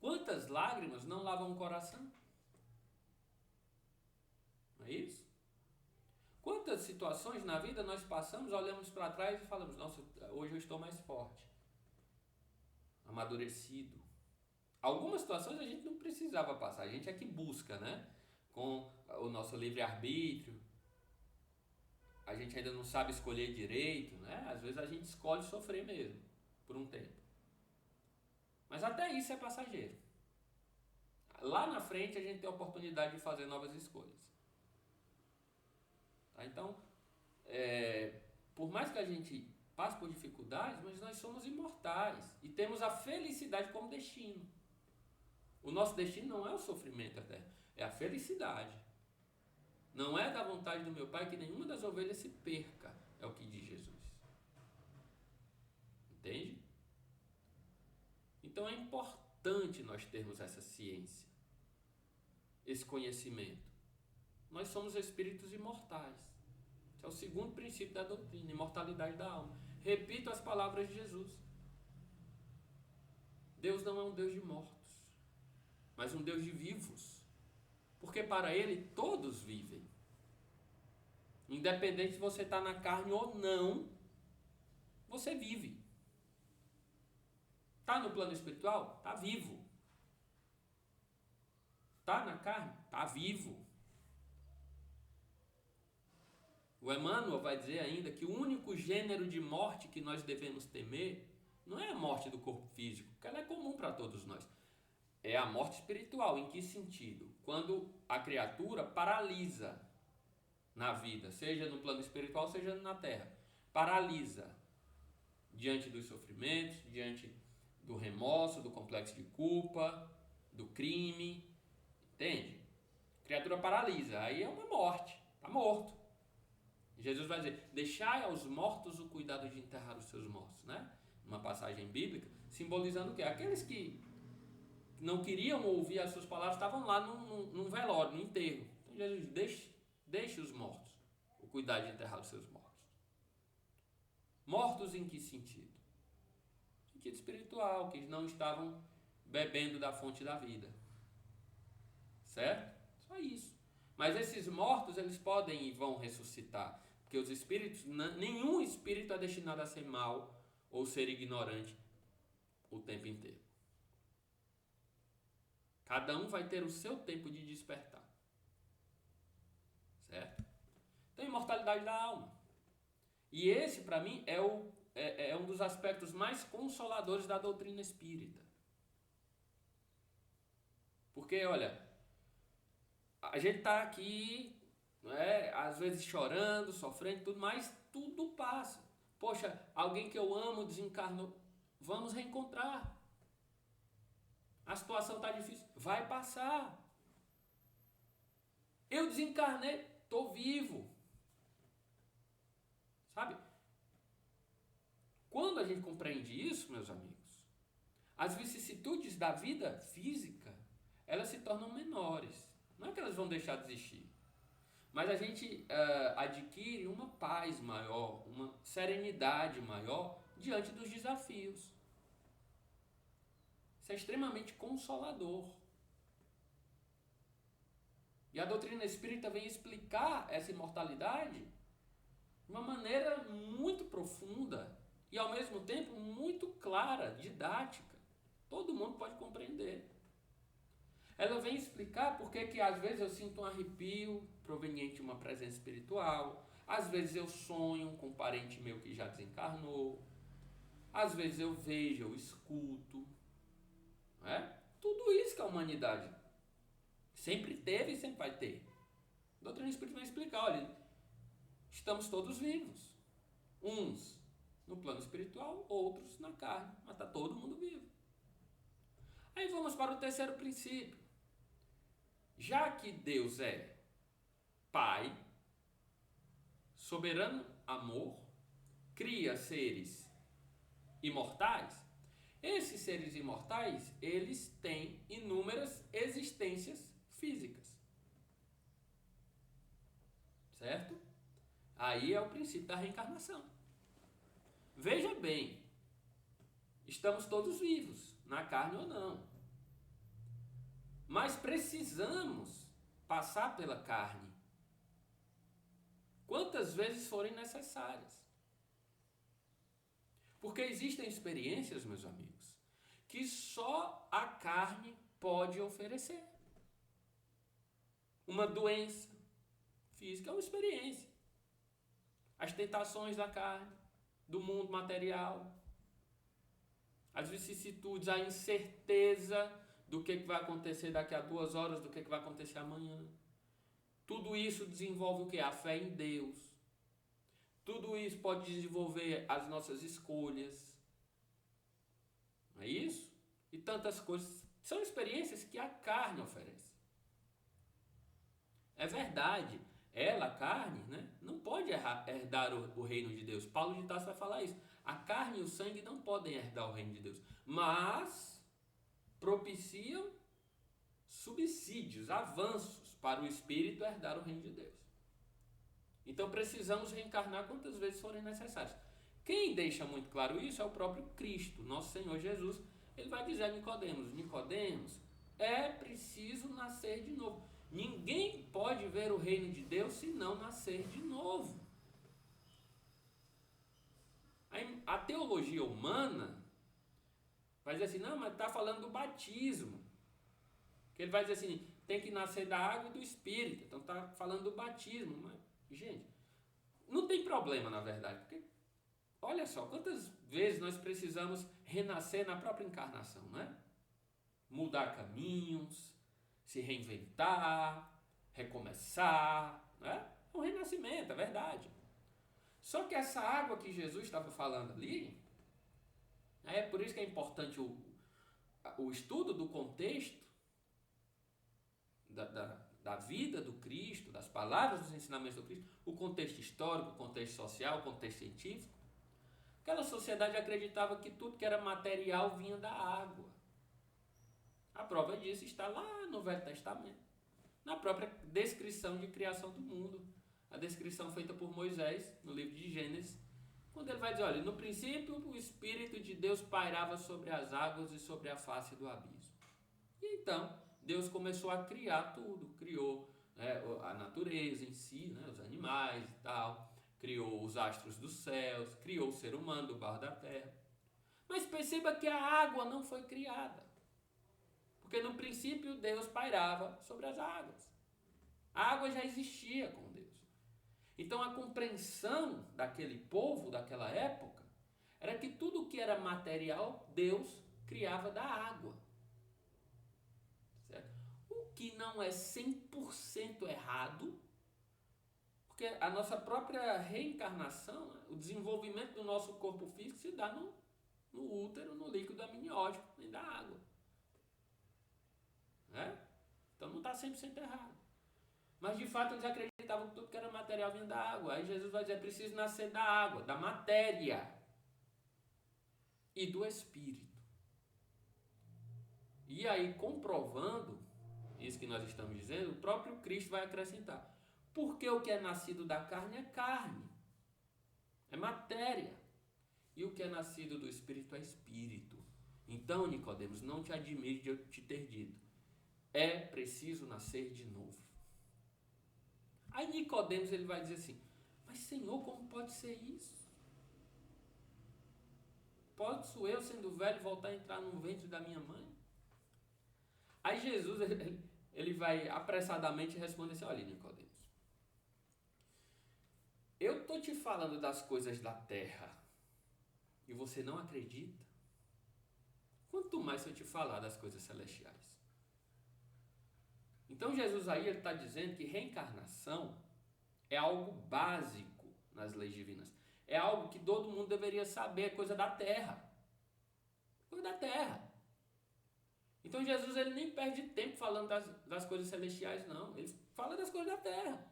Quantas lágrimas não lavam o coração? Não é isso? Quantas situações na vida nós passamos, olhamos para trás e falamos, nossa, hoje eu estou mais forte, amadurecido, Algumas situações a gente não precisava passar, a gente é que busca, né? Com o nosso livre-arbítrio, a gente ainda não sabe escolher direito, né? Às vezes a gente escolhe sofrer mesmo, por um tempo. Mas até isso é passageiro. Lá na frente a gente tem a oportunidade de fazer novas escolhas. Tá? Então, por mais que a gente passe por dificuldades, mas nós somos imortais e temos a felicidade como destino. O nosso destino não é o sofrimento eterno, é a felicidade. Não é da vontade do meu Pai que nenhuma das ovelhas se perca, é o que diz Jesus. Entende? Então é importante nós termos essa ciência, esse conhecimento. Nós somos espíritos imortais. Esse é o segundo princípio da doutrina, imortalidade da alma. Repito as palavras de Jesus. Deus não é um Deus de mortos, mas um Deus de vivos. Porque para Ele todos vivem. Independente se você está na carne ou não, você vive. Está no plano espiritual? Está vivo. Está na carne? Está vivo. O Emmanuel vai dizer ainda que o único gênero de morte que nós devemos temer não é a morte do corpo físico, porque ela é comum para todos nós. É a morte espiritual. Em que sentido? Quando a criatura paralisa na vida, seja no plano espiritual, seja na terra. Paralisa diante dos sofrimentos, diante do remorso, do complexo de culpa, do crime. Entende? A criatura paralisa. Aí é uma morte. Está morto. Jesus vai dizer, deixai aos mortos o cuidado de enterrar os seus mortos, né? Uma passagem bíblica, simbolizando o quê? Aqueles que não queriam ouvir as suas palavras estavam lá num velório, no enterro. Então Jesus deixe os mortos o cuidado de enterrar os seus mortos. Mortos em que sentido? Sentido espiritual, que não estavam bebendo da fonte da vida. Certo? Só isso. Mas esses mortos, eles podem e vão ressuscitar. Porque os espíritos, nenhum espírito é destinado a ser mau ou ser ignorante o tempo inteiro. Cada um vai ter o seu tempo de despertar. Certo? Então, imortalidade da alma. E esse, para mim, é um dos aspectos mais consoladores da doutrina espírita. Porque, olha, a gente está aqui, às vezes chorando, sofrendo, tudo, mas tudo passa. Poxa, alguém que eu amo desencarnou, vamos reencontrar. A situação está difícil, vai passar. Eu desencarnei, estou vivo. Sabe? Quando a gente compreende isso, meus amigos, as vicissitudes da vida física, elas se tornam menores. Não é que elas vão deixar de existir, mas a gente adquire uma paz maior, uma serenidade maior diante dos desafios. Isso é extremamente consolador. E a doutrina espírita vem explicar essa imortalidade de uma maneira muito profunda e ao mesmo tempo muito clara, didática. Todo mundo pode compreender. Ela vem explicar por que às vezes eu sinto um arrepio proveniente de uma presença espiritual, às vezes eu sonho com um parente meu que já desencarnou, às vezes eu vejo, eu escuto. Tudo isso que a humanidade sempre teve e sempre vai ter. A doutrina espírita vai explicar, olha, estamos todos vivos. Uns no plano espiritual, outros na carne, mas está todo mundo vivo. Aí vamos para o terceiro princípio. Já que Deus é Pai, soberano amor, cria seres imortais, esses seres imortais, eles têm inúmeras existências físicas. Certo? Aí é o princípio da reencarnação. Veja bem, estamos todos vivos, na carne ou não. Mas precisamos passar pela carne quantas vezes forem necessárias. Porque existem experiências, meus amigos, que só a carne pode oferecer. Uma doença física é uma experiência. As tentações da carne, do mundo material, as vicissitudes, a incerteza do que vai acontecer daqui a 2 horas, do que vai acontecer amanhã. Tudo isso desenvolve o que? A fé em Deus. Tudo isso pode desenvolver as nossas escolhas. Não é isso? E tantas coisas. São experiências que a carne oferece. É verdade. Ela, a carne, né, não pode herdar o reino de Deus. Paulo de Tarso vai falar isso. A carne e o sangue não podem herdar o reino de Deus. Mas propiciam subsídios, avanços para o espírito herdar o reino de Deus. Então precisamos reencarnar quantas vezes forem necessárias. Quem deixa muito claro isso é o próprio Cristo, nosso Senhor Jesus. Ele vai dizer a Nicodemos: Nicodemos, é preciso nascer de novo. Ninguém pode ver o reino de Deus se não nascer de novo. A teologia humana vai dizer assim: não, mas está falando do batismo. Que ele vai dizer assim: tem que nascer da água e do Espírito. Então está falando do batismo. Mas, gente, não tem problema na verdade. Porque, olha só, quantas vezes nós precisamos renascer na própria encarnação, né? Mudar caminhos, se reinventar, recomeçar, né? É um renascimento, é verdade. Só que essa água que Jesus estava falando ali, é por isso que é importante o estudo do contexto da vida do Cristo, das palavras, dos ensinamentos do Cristo, o contexto histórico, o contexto social, o contexto científico. Aquela sociedade acreditava que tudo que era material vinha da água. A prova disso está lá no Velho Testamento, na própria descrição de criação do mundo. A descrição feita por Moisés, no livro de Gênesis, quando ele vai dizer: olha, no princípio o Espírito de Deus pairava sobre as águas e sobre a face do abismo. E então, Deus começou a criar tudo, criou, né, a natureza em si, né, os animais e tal, criou os astros dos céus, criou o ser humano do barro da terra. Mas perceba que a água não foi criada. Porque no princípio Deus pairava sobre as águas. A água já existia com Deus. Então a compreensão daquele povo, daquela época, era que tudo que era material, Deus criava da água. Certo? O que não é 100% errado, porque a nossa própria reencarnação, o desenvolvimento do nosso corpo físico se dá no útero, no líquido amniótico, nem da água. Né? Então não está 100% errado. Mas de fato eles acreditavam que tudo que era material vinha da água. Aí Jesus vai dizer: é preciso nascer da água, da matéria e do Espírito. E aí, comprovando isso que nós estamos dizendo, o próprio Cristo vai acrescentar: porque o que é nascido da carne é carne, é matéria, e o que é nascido do Espírito é Espírito. Então, Nicodemos, não te admire de eu te ter dito: é preciso nascer de novo. Aí Nicodemos ele vai dizer assim: mas Senhor, como pode ser isso? Posso eu, sendo velho, voltar a entrar no ventre da minha mãe? Aí Jesus ele vai apressadamente responder assim: olha, Nicodemos, eu estou te falando das coisas da terra e você não acredita? Quanto mais se eu te falar das coisas celestiais. Então Jesus aí está dizendo que reencarnação é algo básico nas leis divinas. É algo que todo mundo deveria saber, é coisa da terra. Coisa da terra. Então Jesus ele nem perde tempo falando das coisas celestiais, não. Ele fala das coisas da terra.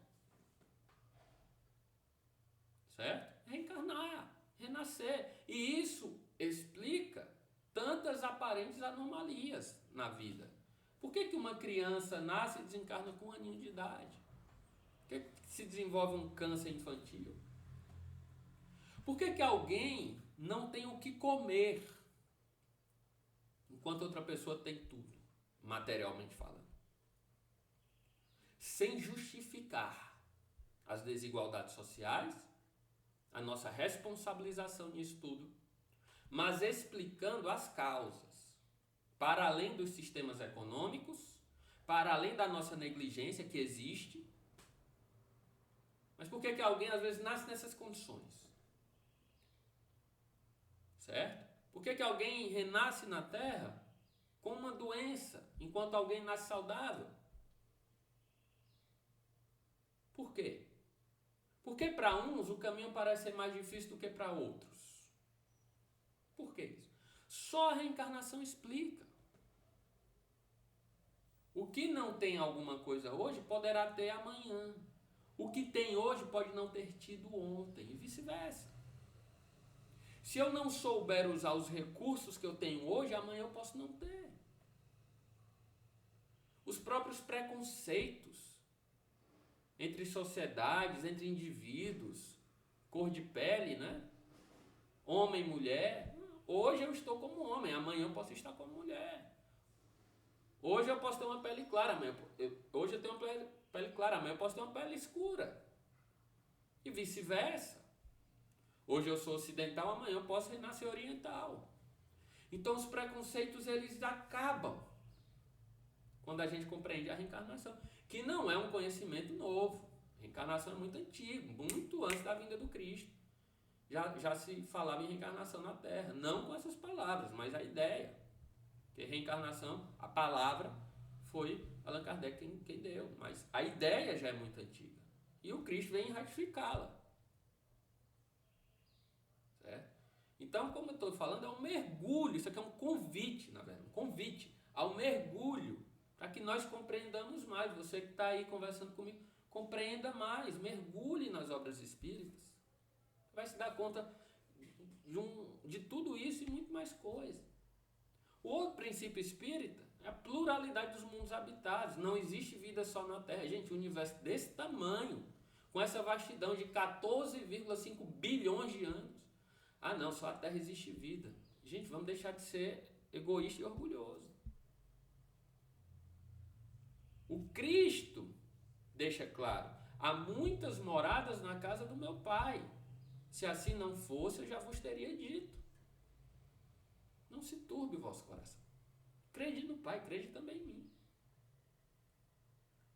Certo? Reencarnar, renascer. E isso explica tantas aparentes anomalias na vida. Por que uma criança nasce e desencarna com 1 aninho de idade? Por que se desenvolve um câncer infantil? Por que alguém não tem o que comer, enquanto outra pessoa tem tudo, materialmente falando? Sem justificar as desigualdades sociais, a nossa responsabilização nisso tudo, mas explicando as causas. para além dos sistemas econômicos, para além da nossa negligência que existe. Mas por que alguém às vezes nasce nessas condições? Certo? Por que alguém renasce na Terra com uma doença, enquanto alguém nasce saudável? Por quê? Porque para uns o caminho parece ser mais difícil do que para outros. Por que isso? Só a reencarnação explica. O que não tem alguma coisa hoje poderá ter amanhã. O que tem hoje pode não ter tido ontem e vice-versa. Se eu não souber usar os recursos que eu tenho hoje, amanhã eu posso não ter. Os próprios preconceitos entre sociedades, entre indivíduos, cor de pele, né? Homem e mulher. Hoje eu estou como homem, amanhã eu posso estar como mulher. Hoje eu posso ter uma pele clara, hoje eu tenho uma pele clara, amanhã eu posso ter uma pele escura. E vice-versa. Hoje eu sou ocidental, amanhã eu posso renascer oriental. Então os preconceitos eles acabam quando a gente compreende a reencarnação, que não é um conhecimento novo. A reencarnação é muito antigo, muito antes da vinda do Cristo. Já se falava em reencarnação na Terra, não com essas palavras, mas a ideia. Que reencarnação, a palavra, foi Allan Kardec quem deu, mas a ideia já é muito antiga. E o Cristo vem ratificá-la. Certo? Então, como eu estou falando, é um mergulho, isso aqui é um convite, na verdade, um convite ao mergulho, para que nós compreendamos mais. Você que está aí conversando comigo, compreenda mais, mergulhe nas obras espíritas. Vai se dar conta de tudo isso e muito mais coisa. O outro princípio espírita é a pluralidade dos mundos habitados. Não existe vida só na Terra. Gente, um universo desse tamanho, com essa vastidão de 14,5 bilhões de anos. Ah não, só a Terra existe vida. Gente, vamos deixar de ser egoísta e orgulhoso. O Cristo deixa claro, há muitas moradas na casa do meu Pai. Se assim não fosse, eu já vos teria dito. Não se turbe o vosso coração. Crede no Pai, crede também em mim.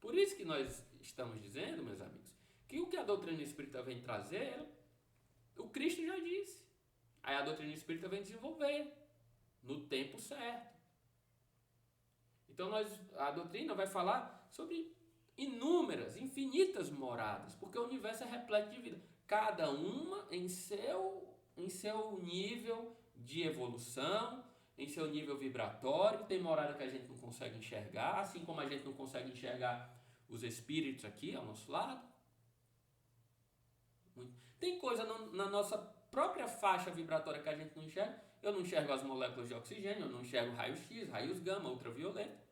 Por isso que nós estamos dizendo, meus amigos, que o que a doutrina espírita vem trazer, o Cristo já disse. Aí a doutrina espírita vem desenvolver no tempo certo. Então a doutrina vai falar sobre inúmeras, infinitas moradas, porque o universo é repleto de vida. Cada uma em seu nível de evolução, em seu nível vibratório. Tem morada que a gente não consegue enxergar, assim como a gente não consegue enxergar os espíritos aqui ao nosso lado. Tem coisa na nossa própria faixa vibratória que a gente não enxerga. Eu não enxergo as moléculas de oxigênio, eu não enxergo raio-x, raios gama, ultravioleta.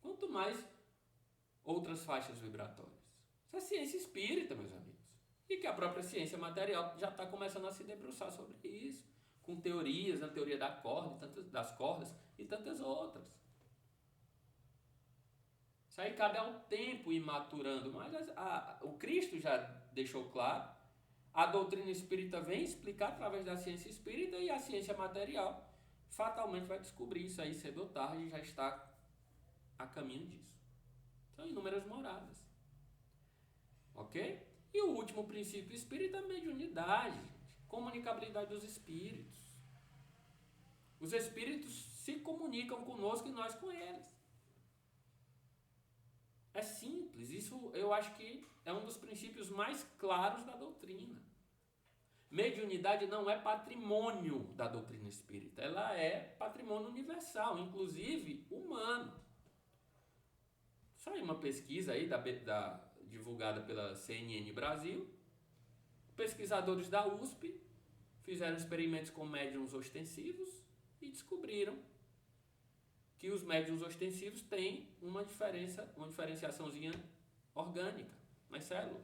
Quanto mais outras faixas vibratórias. Isso é ciência espírita, meus amigos. E que a própria ciência material já está começando a se debruçar sobre isso, com teorias, a teoria das cordas e tantas outras. Isso aí cabe ao tempo ir maturando, mas o Cristo já deixou claro, a doutrina espírita vem explicar através da ciência espírita e a ciência material fatalmente vai descobrir isso aí cedo ou tarde e já está a caminho disso. São inúmeras moradas. Ok? E o último princípio espírita é a mediunidade, comunicabilidade dos espíritos. Os espíritos se comunicam conosco e nós com eles. É simples, isso eu acho que é um dos princípios mais claros da doutrina. Mediunidade não é patrimônio da doutrina espírita, ela é patrimônio universal, inclusive humano. Saiu uma pesquisa aí divulgada pela CNN Brasil. Pesquisadores da USP fizeram experimentos com médiums ostensivos e descobriram que os médiums ostensivos têm uma diferenciaçãozinha orgânica nas células.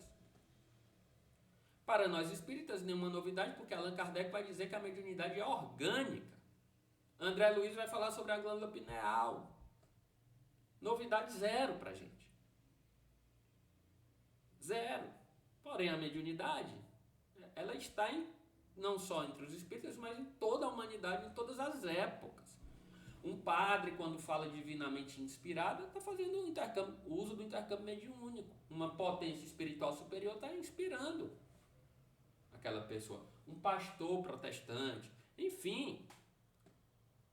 Para nós espíritas, nenhuma novidade, porque Allan Kardec vai dizer que a mediunidade é orgânica. André Luiz vai falar sobre a glândula pineal. Novidade zero para a gente. Zero. Porém, a mediunidade, ela está não só entre os espíritas, mas em toda a humanidade, em todas as épocas. Um padre, quando fala divinamente inspirado, está fazendo o uso do intercâmbio mediúnico. Uma potência espiritual superior está inspirando aquela pessoa. Um pastor protestante, enfim,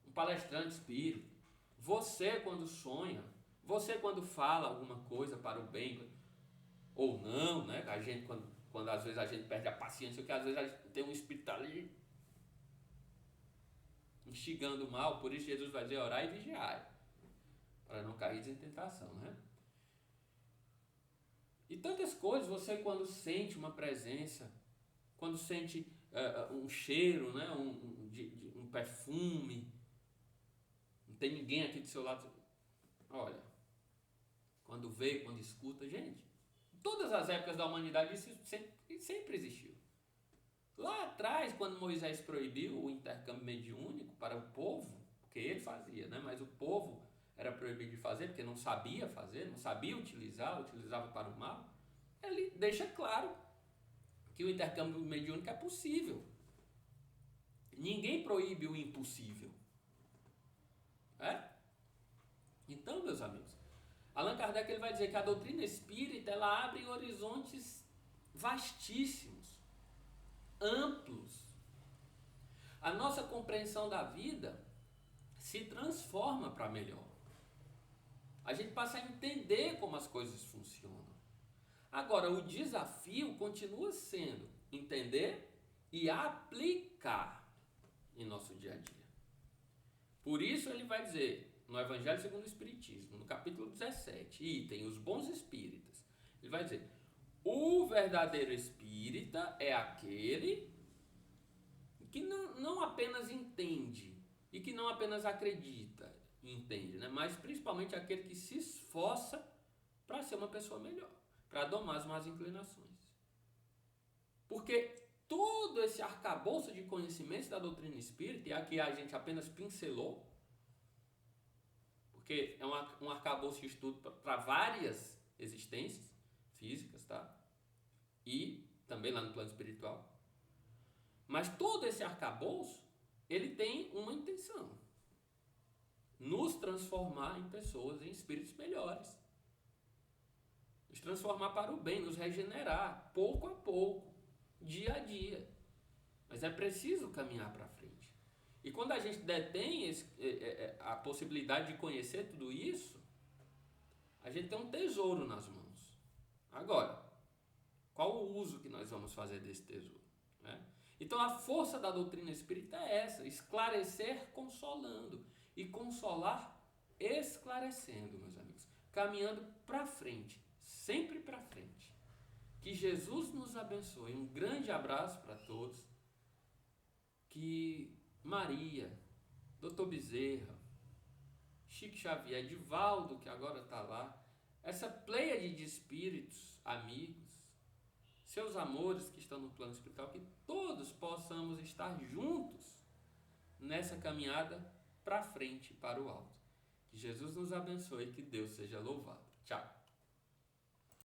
um palestrante espírita. Você, quando sonha, você, quando fala alguma coisa para o bem, ou não, né? A gente, quando às vezes a gente perde a paciência, porque às vezes a gente tem um espírito ali instigando o mal, por isso Jesus vai dizer: orai e vigiai, para não cair em tentação, né? E tantas coisas, você quando sente uma presença, quando sente um cheiro, né? um perfume, não tem ninguém aqui do seu lado, olha, quando vê, quando escuta, gente, em todas as épocas da humanidade isso sempre existiu. Lá atrás, quando Moisés proibiu o intercâmbio mediúnico para o povo, porque ele fazia, né? Mas o povo era proibido de fazer, porque não sabia fazer, não sabia utilizava para o mal, ele deixa claro que o intercâmbio mediúnico é possível. Ninguém proíbe o impossível. Então, meus amigos, Allan Kardec ele vai dizer que a doutrina espírita ela abre horizontes vastíssimos, amplos. A nossa compreensão da vida se transforma para melhor. A gente passa a entender como as coisas funcionam. Agora, o desafio continua sendo entender e aplicar em nosso dia a dia. Por isso ele vai dizer, no Evangelho segundo o Espiritismo, no capítulo 17, item, os bons espíritas, ele vai dizer: o verdadeiro espírita é aquele que não apenas entende e que não apenas acredita e entende, né? Mas principalmente aquele que se esforça para ser uma pessoa melhor, para domar as más inclinações. Porque todo esse arcabouço de conhecimentos da doutrina espírita, e aqui a gente apenas pincelou, porque é um arcabouço de estudo para várias existências físicas, tá? E também lá no plano espiritual. Mas todo esse arcabouço, ele tem uma intenção: nos transformar em pessoas, em espíritos melhores. Nos transformar para o bem, nos regenerar, pouco a pouco, dia a dia. Mas é preciso caminhar para frente. E quando a gente detém a possibilidade de conhecer tudo isso, a gente tem um tesouro nas mãos. Agora, qual o uso que nós vamos fazer desse tesouro? Né? Então a força da doutrina espírita é essa: esclarecer consolando e consolar esclarecendo, meus amigos, caminhando para frente, sempre para frente. Que Jesus nos abençoe. Um grande abraço para todos. Que Maria, Dr. Bezerra, Chico Xavier, Divaldo, que agora está lá, essa pleiade de espíritos, amigos, seus amores que estão no plano espiritual, que todos possamos estar juntos nessa caminhada para frente, para o alto. Que Jesus nos abençoe e que Deus seja louvado. Tchau.